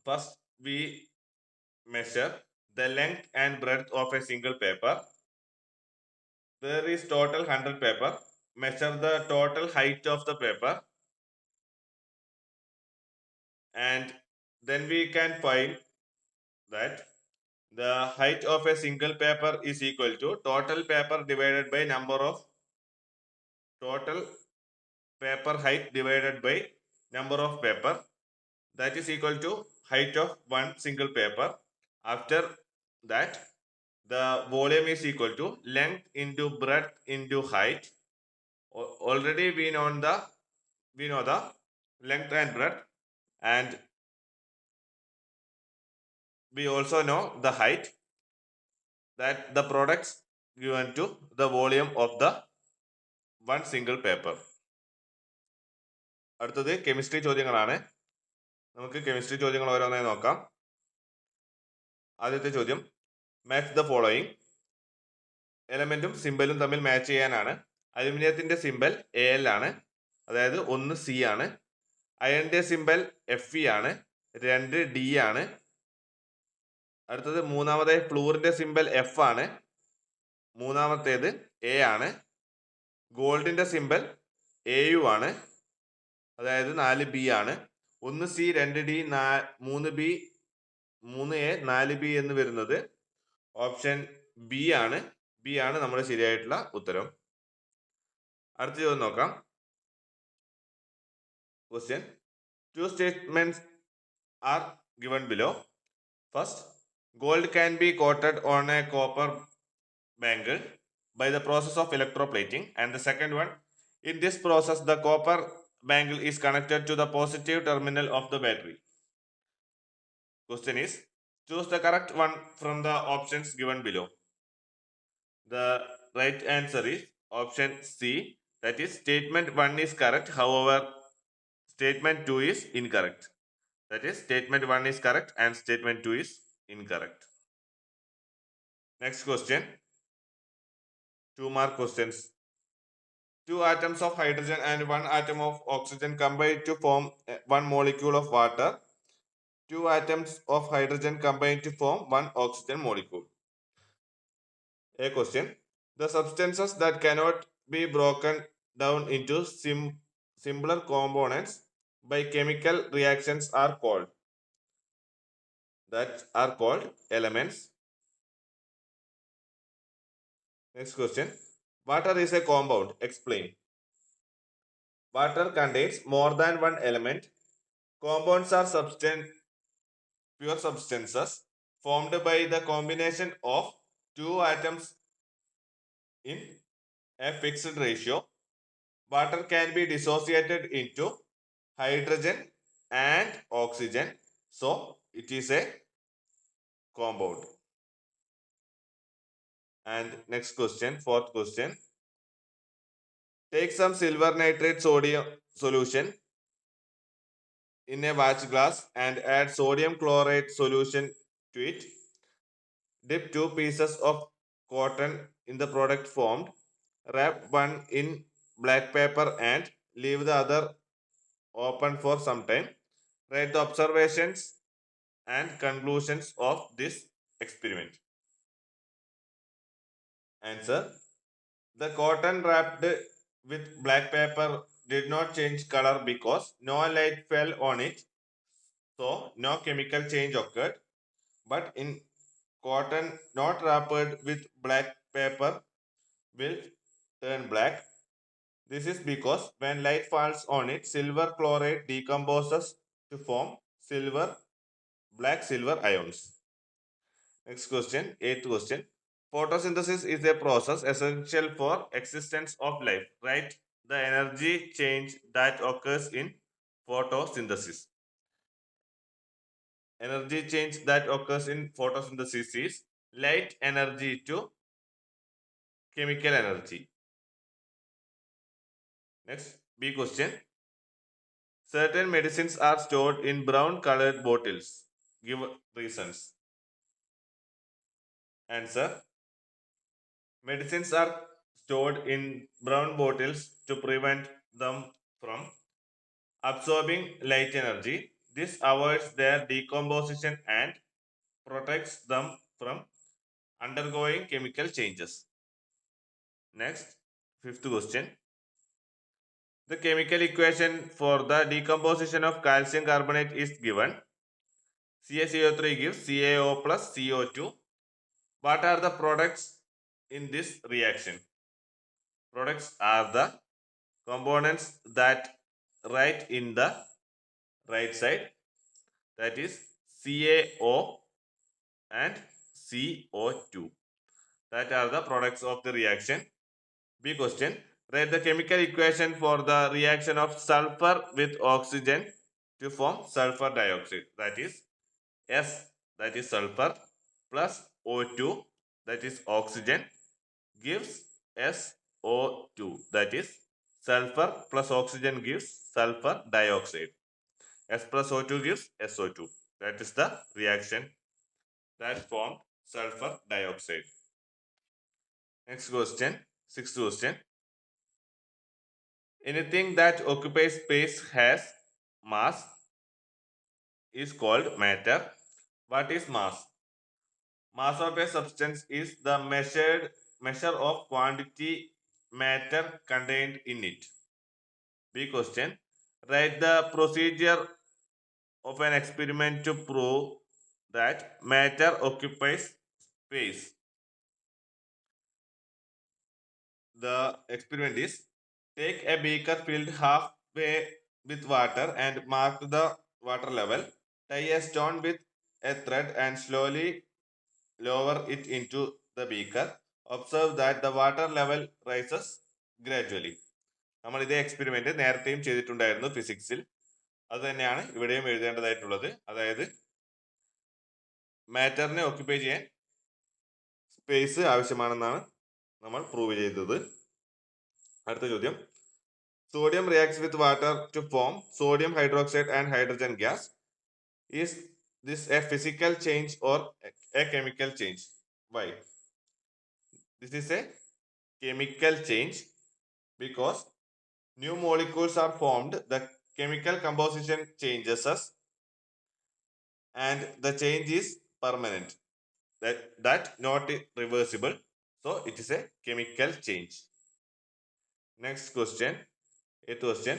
first we measure the length and breadth of a single paper. There is total 100 paper. Measure the total height of the paper, and then we can find that the height of a single paper is equal to total paper divided by total paper height divided by number of paper. That is equal to height of one single paper. After that, the volume is equal to length into breadth into height. Already we know the length and breadth, and we also know the height. that the products given to the volume of the one single paper. അടുത്തത് chemistry ചോദ്യങ്ങളാണ്. നമുക്ക് chemistry ചോദ്യങ്ങൾ ഓരോന്നായി നോക്കാം. ആദ്യത്തെ ചോദ്യം, match the following. എലമെന്റും സിമ്പലും തമ്മിൽ match ചെയ്യാനാണ്. അലുമിനിയത്തിന്റെ സിമ്പൽ AL ആണ്, അതായത് 1 C ആണ്. അയണിന്റെ സിമ്പൽ Fe ആണ്, 2 D ആണ്. അടുത്തത് മൂന്നാമതായി ഫ്ലൂറിന്റെ സിമ്പൽ F ആണ്, മൂന്നാമത്തേത് A ആണ്. ഗോൾഡിന്റെ സിമ്പൽ AU ആണ്, അതായത് 4B ആണ്. 1 C 2 D 3 B 3 A 4 B എന്ന് വരുന്നത് ഓപ്ഷൻ ബി ആണ്. ബി ആണ് നമ്മുടെ ശരിയായിട്ടുള്ള ഉത്തരം. അടുത്ത ചോദ്യം നോക്കാം. Question, two statements are given below. First, gold can be coated on a copper bangle by the process of electroplating, and the second one, in this process the copper bangle is connected to the positive terminal of the battery. Question is, choose the correct one from the options given below. The right answer is option C, that is statement 1 is correct, however statement 2 is incorrect. That is statement 1 is correct and statement 2 is incorrect. Next question, 2-mark questions. Two atoms of hydrogen and one atom of oxygen combine to form one molecule of water. Two atoms of hydrogen combine to form one oxygen molecule. A question, the substances that cannot be broken down into simpler components by chemical reactions are called elements. Next question, water is a compound. Explain. Water contains more than one element. Compounds are pure substances formed by the combination of two atoms in a fixed ratio. Water can be dissociated into hydrogen and oxygen, so it is a compound. And next question, fourth question, take some silver nitrate sodium solution in a watch glass and add sodium chloride solution to it. Dip 2 pieces of cotton in the product formed. Wrap one in black paper and leave the other open for some time. Write the observations and conclusions of this experiment. Answer, the cotton wrapped with black paper did not change color because no light fell on it, so no chemical change occurred. But in cotton not wrapped with black paper will turn black. This is because when light falls on it, silver chloride decomposes to form black silver ions. Next question, 8th question. Photosynthesis is a process essential for existence of life. Write the energy change that occurs in photosynthesis. Energy change that occurs in photosynthesis is light energy to chemical energy. Next, B question. Certain medicines are stored in brown colored bottles. Give reasons. Answer, medicines are stored in brown bottles to prevent them from absorbing light energy. This avoids their decomposition and protects them from undergoing chemical changes. Next, 5th question. The chemical equation for the decomposition of calcium carbonate is given. CaCO3 gives CaO plus CO2. What are the products in this reaction? Products are the components that write in the right side, that is CaO and CO2. That are the products of the reaction. B question, write the chemical equation for the reaction of sulfur with oxygen to form sulfur dioxide. That is S, that is sulfur, plus O2 that is oxygen, gives SO2, that is sulfur plus oxygen gives sulfur dioxide. S plus O2 gives SO2. That is the reaction that formed sulfur dioxide. Next question, sixth question. Anything that occupies space has mass is called matter. What is mass? Mass of a substance is the measure of quantity matter contained in it. B question. Write the procedure of an experiment to prove that matter occupies space. The experiment is: take a beaker filled halfway with water and mark the water level. Tie a stone with a thread and slowly lower it into the beaker. Observe that the water level rises gradually. നമ്മൾ ഇതേ experiment നേരത്തെയും ചെയ്തിട്ടുണ്ടായിരുന്നു ഫിസിക്സിൽ. അത് തന്നെയാണ് ഇവിടെയും എഴുതേണ്ടതായിട്ടുള്ളത്. അതായത് മാറ്ററിനെ occupy ചെയ്യാൻ space ആവശ്യമാണെന്നാണ് നമ്മൾ പ്രൂവ് ചെയ്തത്. അടുത്ത ചോദ്യം. Sodium reacts with water to form sodium hydroxide and hydrogen gas. Is this a physical change or a chemical change? Why? This is a chemical change because new molecules are formed, the chemical composition changes us, and the change is permanent. That not reversible. So it is a chemical change. Next question. Eighth question.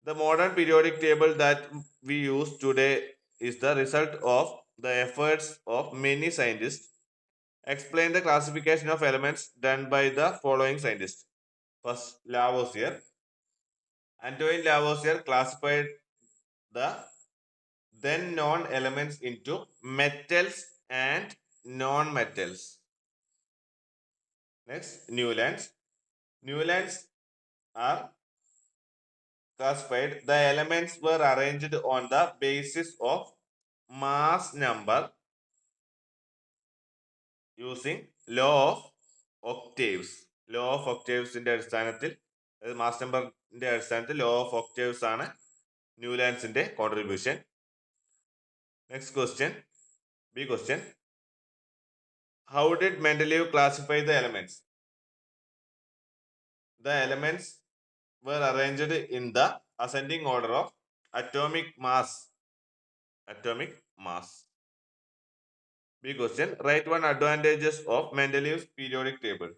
The modern periodic table that we use today is the result of the efforts of many scientists. Explain the classification of elements done by the following scientists. First, Lavoisier. Antoine Lavoisier classified the then known elements into metals and non-metals. Next, Newlands. Newlands are classified. The elements were arranged on the basis of mass number using law of octaves. Law of octaves in അടിസ്ഥാനത്തിൽ, അതായത് mass നമ്പറിന്റെ അടിസ്ഥാനത്തിൽ law of octaves ആണ് ന്യൂലാൻഡ്സിന്റെ contribution. Next question, B question. How did Mendeleev classify the elements? The elements were arranged in the ascending order of atomic mass. Atomic mass. B question. Write one advantages of Mendeleev's periodic table.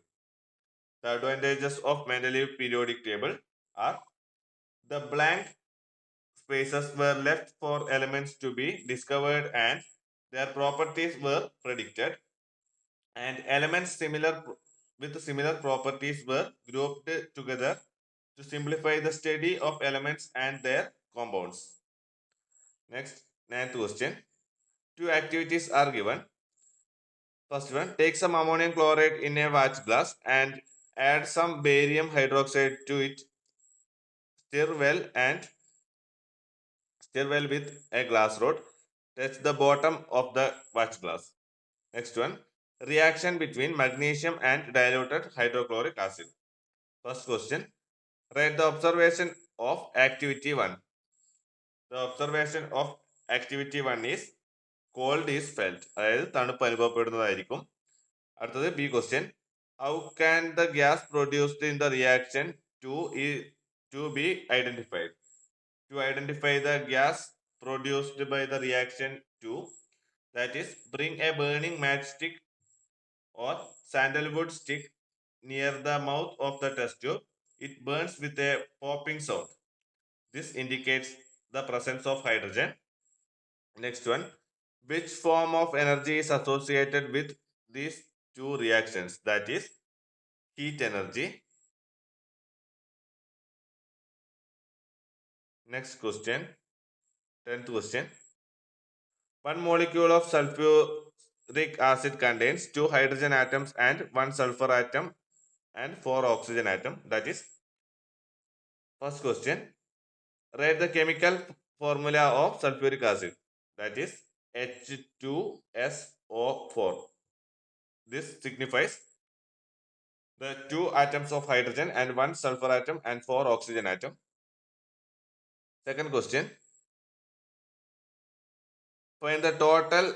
The advantages of Mendeleev periodic table are: the blank spaces were left for elements to be discovered and their properties were predicted, and elements with similar properties were grouped together to simplify the study of elements and their compounds. Next, ninth question. Two activities are given. First one, take some ammonium chloride in a watch glass and add some barium hydroxide to it. Stir well with a glass rod. Touch the bottom of the watch glass. Next one, reaction between magnesium and diluted hydrochloric acid. First question, write the observation of activity 1. The observation of activity 1 is cold is felt. അതായത് തണുപ്പ് അനുഭവപ്പെടുന്നതായിരിക്കും. അടുത്തത് B question. How can the gas produced in the reaction to be identified? To identify the gas produced by the reaction 2, that is, bring a burning matchstick or sandalwood stick near the mouth of the test tube. It burns with a popping sound. This indicates the presence of hydrogen. Next one, which form of energy is associated with these two reactions? That is heat energy. Next question, 10th question. One molecule of sulfuric acid contains 2 hydrogen atoms and 1 sulfur atom and 4 oxygen atom. That is, first question, write the chemical formula of sulfuric acid. That is H2SO4. this signifies the 2 atoms of hydrogen and 1 sulfur atom and 4 oxygen atom. Second question, find the total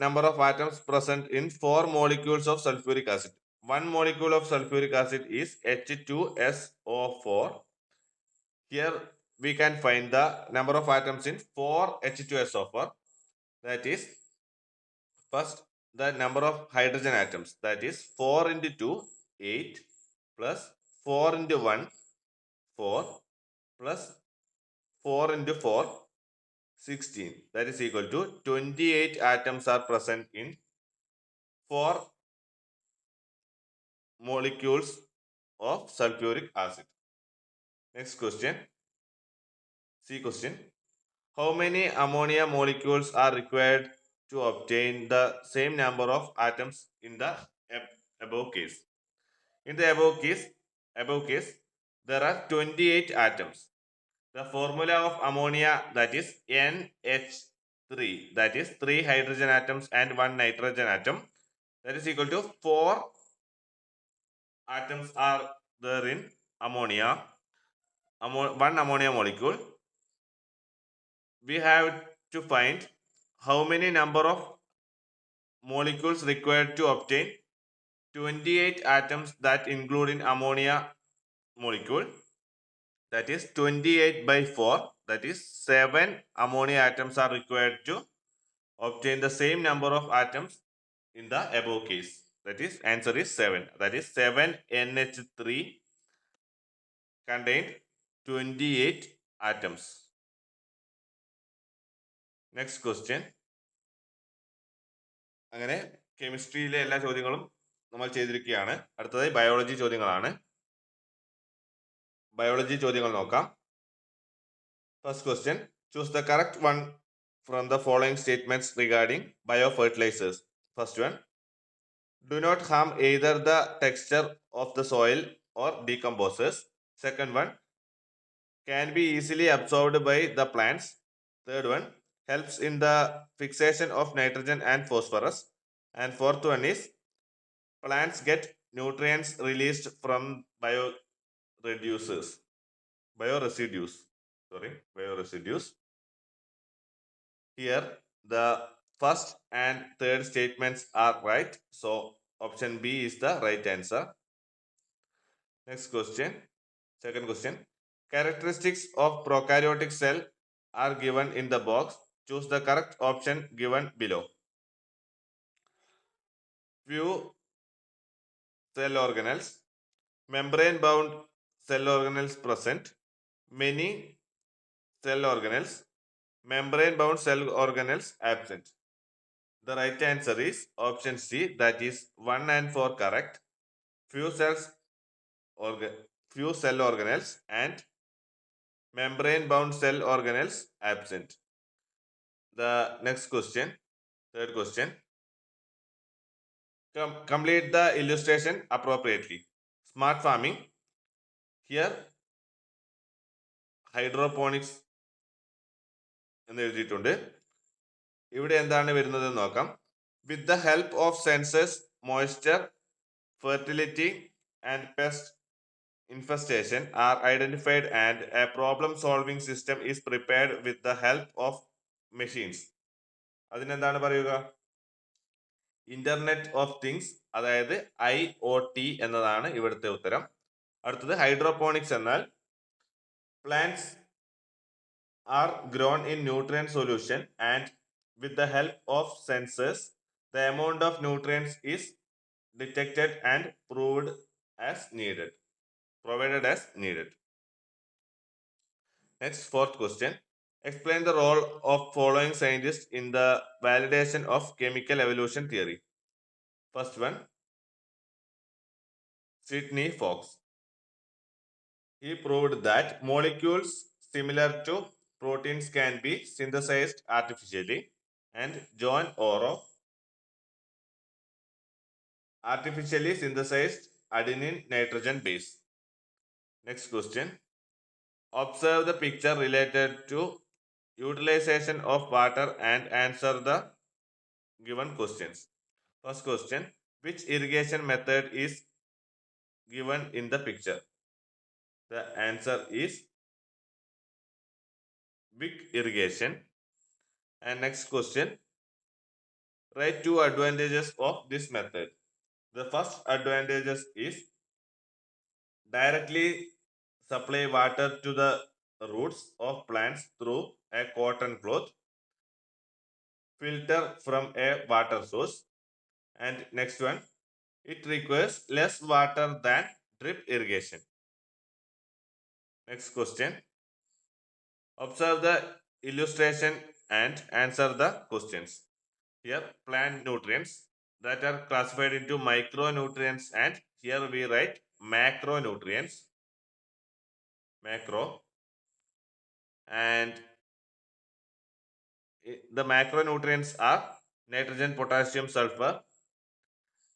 number of atoms present in 4 molecules of sulfuric acid. 1 molecule of sulfuric acid is H2SO4. Here we can find the number of atoms in 4 H2SO4. That is, first the number of hydrogen atoms, that is 4 into 2, 8, plus 4 into 1, 4, plus 4 into 4, 16. That is equal to 28 atoms are present in 4 molecules of sulfuric acid. Next question, C question. How many ammonia molecules are required to obtain the same number of atoms in the above case? In the above case, there are 28 atoms. The formula of ammonia, that is NH3, that is 3 hydrogen atoms and 1 nitrogen atom, that is equal to 4 atoms are there in ammonia, 1 ammonia molecule. We have to find how many number of molecules required to obtain 28 atoms that include in ammonia molecule. That is 28 by 4, that is 7 ammonia atoms are required to obtain the same number of atoms in the above case. That is, answer is 7. That is 7 NH3 contained 28 atoms. Next question. അങ്ങനെ കെമിസ്ട്രിയിലെ എല്ലാ ചോദ്യങ്ങളും നമ്മൾ ചെയ്തിരിക്കുകയാണ്. അടുത്തതായി biology ചോദ്യങ്ങളാണ്. Biology ചോദ്യങ്ങൾ നോക്കാം. First question, choose the correct one from the following statements regarding biofertilizers. First one, do not harm either the texture of the soil or decomposers. Second one, can be easily absorbed by the plants. Third one, helps in the fixation of nitrogen and phosphorus. And fourth one is, plants get nutrients released from bioresidues. Here the first and third statements are right, so option B is the right answer. Next question, second question, characteristics of prokaryotic cell are given in the box. Choose the correct option given below. Few cell organelles, membrane bound cell organelles present, many cell organelles, membrane bound cell organelles absent. The right answer is option C, that is 1 and 4 correct. Few cell organelles and membrane bound cell organelles absent. The next question, third question, complete the illustration appropriately. Smart farming, here hydroponics എന്ന് എഴുതിയിട്ടുണ്ട്. ഇവിടെ എന്താണ് വരുന്നത് നോക്കാം. With the help of sensors, moisture, fertility and pest infestation are identified and a problem solving system is prepared with the help of machines. അതിനെന്താണ് പറയുക? Internet of things, അതായത് IoT എന്നതാണ് ഇവിടുത്തെ ഉത്തരം. അടുത്തത് ഹൈഡ്രോപോണിക്സ് എന്നാൽ plants are grown in nutrient solution and with the help of sensors the amount of nutrients is detected and provided as needed. Next, fourth question, explain the role of following scientists in the validation of chemical evolution theory. First one, Sidney Fox. He proved that molecules similar to proteins can be synthesized artificially. And John Oro artificially synthesized adenine nitrogen base. Next question, observe the picture related to utilization of water and answer the given questions. First question, Which irrigation method is given in the picture? The answer is drip irrigation. And next question, write two advantages of this method. The first advantages is directly supply water to the roots of plants through a cotton cloth, filter from a water source. And next one, it requires less water than drip irrigation. Next question, observe the illustration and answer the questions. Here, plant nutrients that are classified into micronutrients, and here we write macronutrients. Macro. And the macronutrients are nitrogen, potassium, sulfur,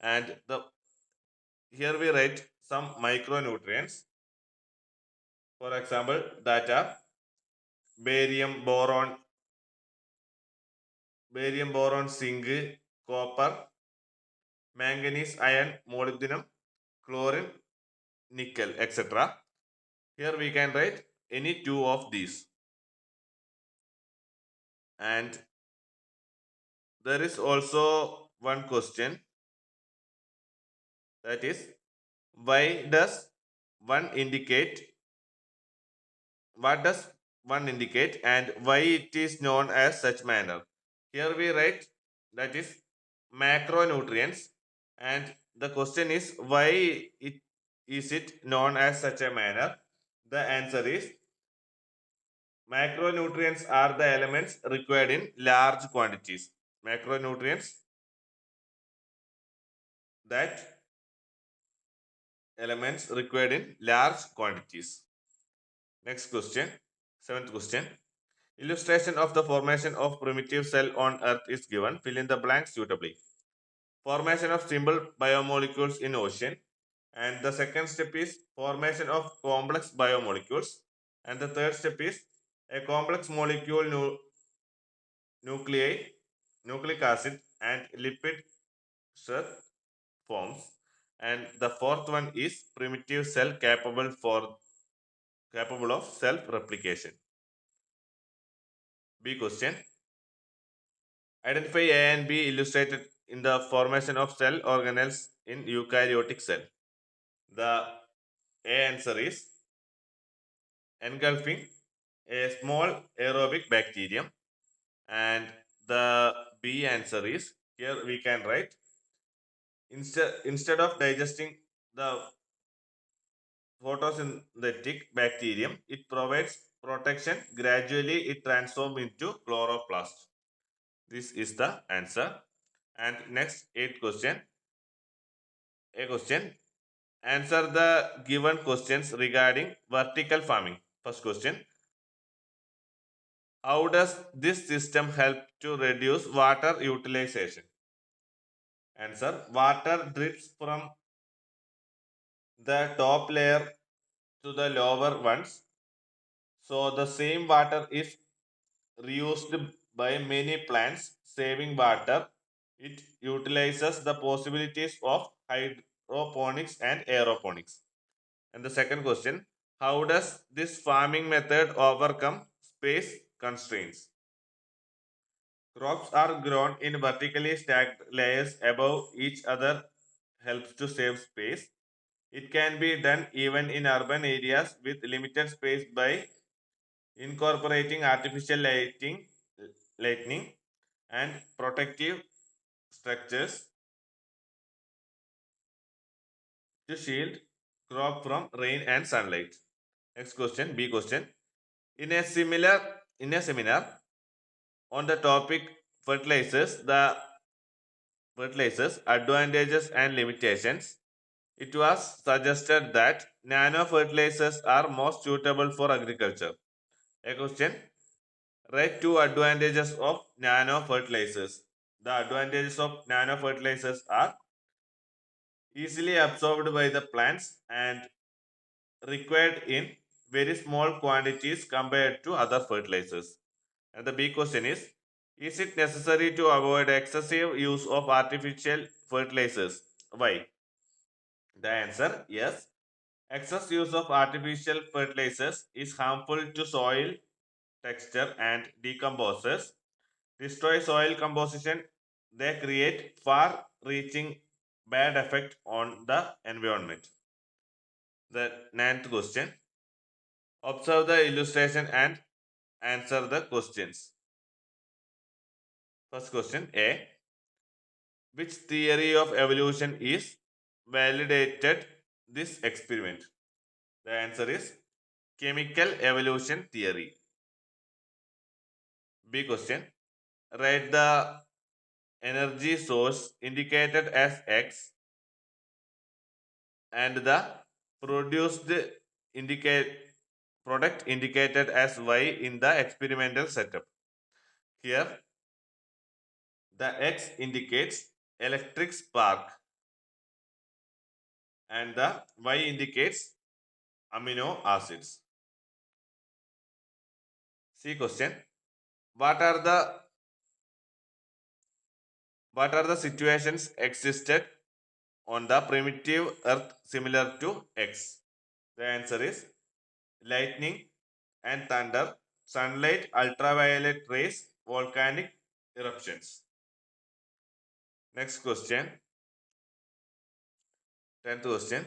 and the here we write some micronutrients. For example, that are barium, boron, zinc, copper, manganese, iron, molybdenum, chlorine, nickel, etc. Here we can write any two of these. And there is also one question, that is, why does one indicate what does one indicate and why it is known as such manner? Here we write, that is macronutrients, and the question is why it known as such a manner. The answer is macronutrients are the elements required in large quantities. Macronutrients, that elements required in large quantities. Next question, seventh question. Illustration of the formation of primitive cell on Earth is given. Fill in the blanks suitably. Formation of simple biomolecules in ocean. And the second step is formation of complex biomolecules. And the third step is a complex molecule nucleic acid and lipid stress forms. And the fourth one is primitive cell capable of self-replication. B question. Identify A and B illustrated in the formation of cell organelles in eukaryotic cell. The A answer is engulfing a small aerobic bacterium, and the B answer is, here we can write, instead of digesting the photosynthetic bacterium, it provides protection. Gradually it transforms into chloroplast. This is the answer. And next, eighth question. A question. Answer the given questions regarding vertical farming. First question. How does this system help to reduce water utilization? Answer. Water drips from the top layer to the lower ones. So the same water is reused by many plants, saving water. It utilizes the possibilities of hydroponics and aeroponics. And the second question, how does this farming method overcome space constraints? Crops are grown in vertically stacked layers above each other, helps to save space. It can be done even in urban areas with limited space by incorporating artificial lighting and protective structures to shield crop from rain and sunlight. Next question, B question. In a seminar on the topic fertilizers, advantages and limitations, it was suggested that nano fertilizers are most suitable for agriculture. A question, write two advantages of nano fertilizers. The advantages of nano fertilizers are easily absorbed by the plants and required in very small quantities compared to other fertilizers. And the B question is it necessary to avoid excessive use of artificial fertilizers? why? The answer, yes. Excess use of artificial fertilizers is harmful to soil texture and decomposes, destroy soil composition. They create far-reaching bad effect on the environment. The ninth question. Observe the illustration and answer the questions. First question A. Which theory of evolution is validated this experiment? The answer is chemical evolution theory. B question. Write the energy source indicated as X and the produced product indicated as Y in the experimental setup. Here, the X indicates electric spark and the Y indicates amino acids. C question. What are the situations existed on the primitive earth similar to X? The answer is lightning and thunder, sunlight, ultraviolet rays, volcanic eruptions. Next question. 10th question.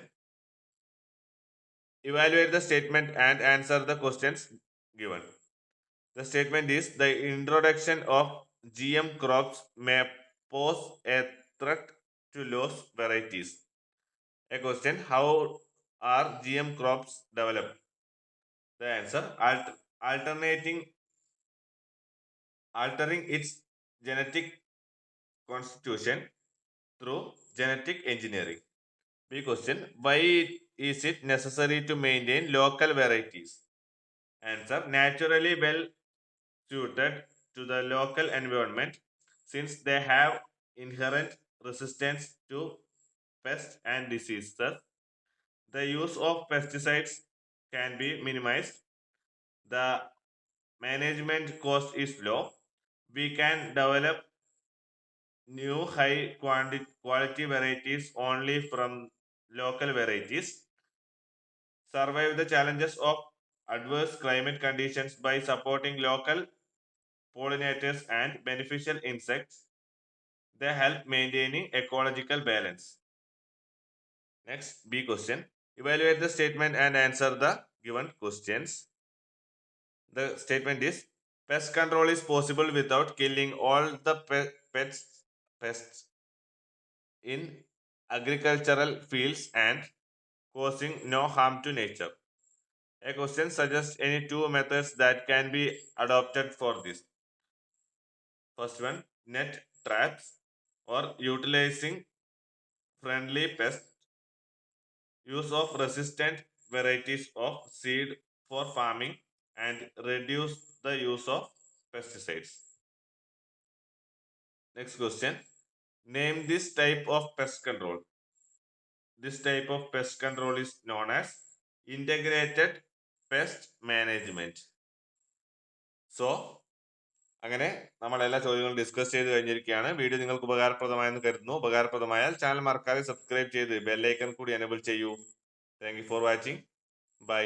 Evaluate the statement and answer the questions given. The statement is the introduction of GM crops may pose a threat to lost varieties. A question, how are GM crops developed? The answer, altering its genetic constitution through genetic engineering. B question, why is it necessary to maintain local varieties? Answer, naturally well suited to the local environment since they have inherent resistance to pests and diseases. The use of pesticides can be minimized. The management cost is low. We can develop new high quality varieties only from local varieties. Survive the challenges of adverse climate conditions by supporting local pollinators and beneficial insects. They help maintaining ecological balance. Next, B question. Evaluate the statement and answer the given questions. The statement is pest control is possible without killing all the pests in agricultural fields and causing no harm to nature. A question suggests any two methods that can be adopted for this. First one, net traps or utilizing friendly pests, use of resistant varieties of seed for farming and reduce the use of pesticides. Next question, name this type of pest control. This type of pest control is known as integrated pest management. So, അങ്ങനെ നമ്മൾ എല്ലാ ചോദ്യങ്ങളും discuss ചെയ്ത് കഴിഞ്ഞിരിക്കുകയാണ്. Video നിങ്ങൾക്ക് ഉപകാരപ്രദമായെന്ന് കരുതുന്നു. ഉപകാരപ്രദമായാൽ ചാനൽ മറക്കാതെ സബ്സ്ക്രൈബ് ചെയ്ത് ബെല്ലൈക്കൺ കൂടി എനേബിൾ ചെയ്യൂ. Thank you for watching. By.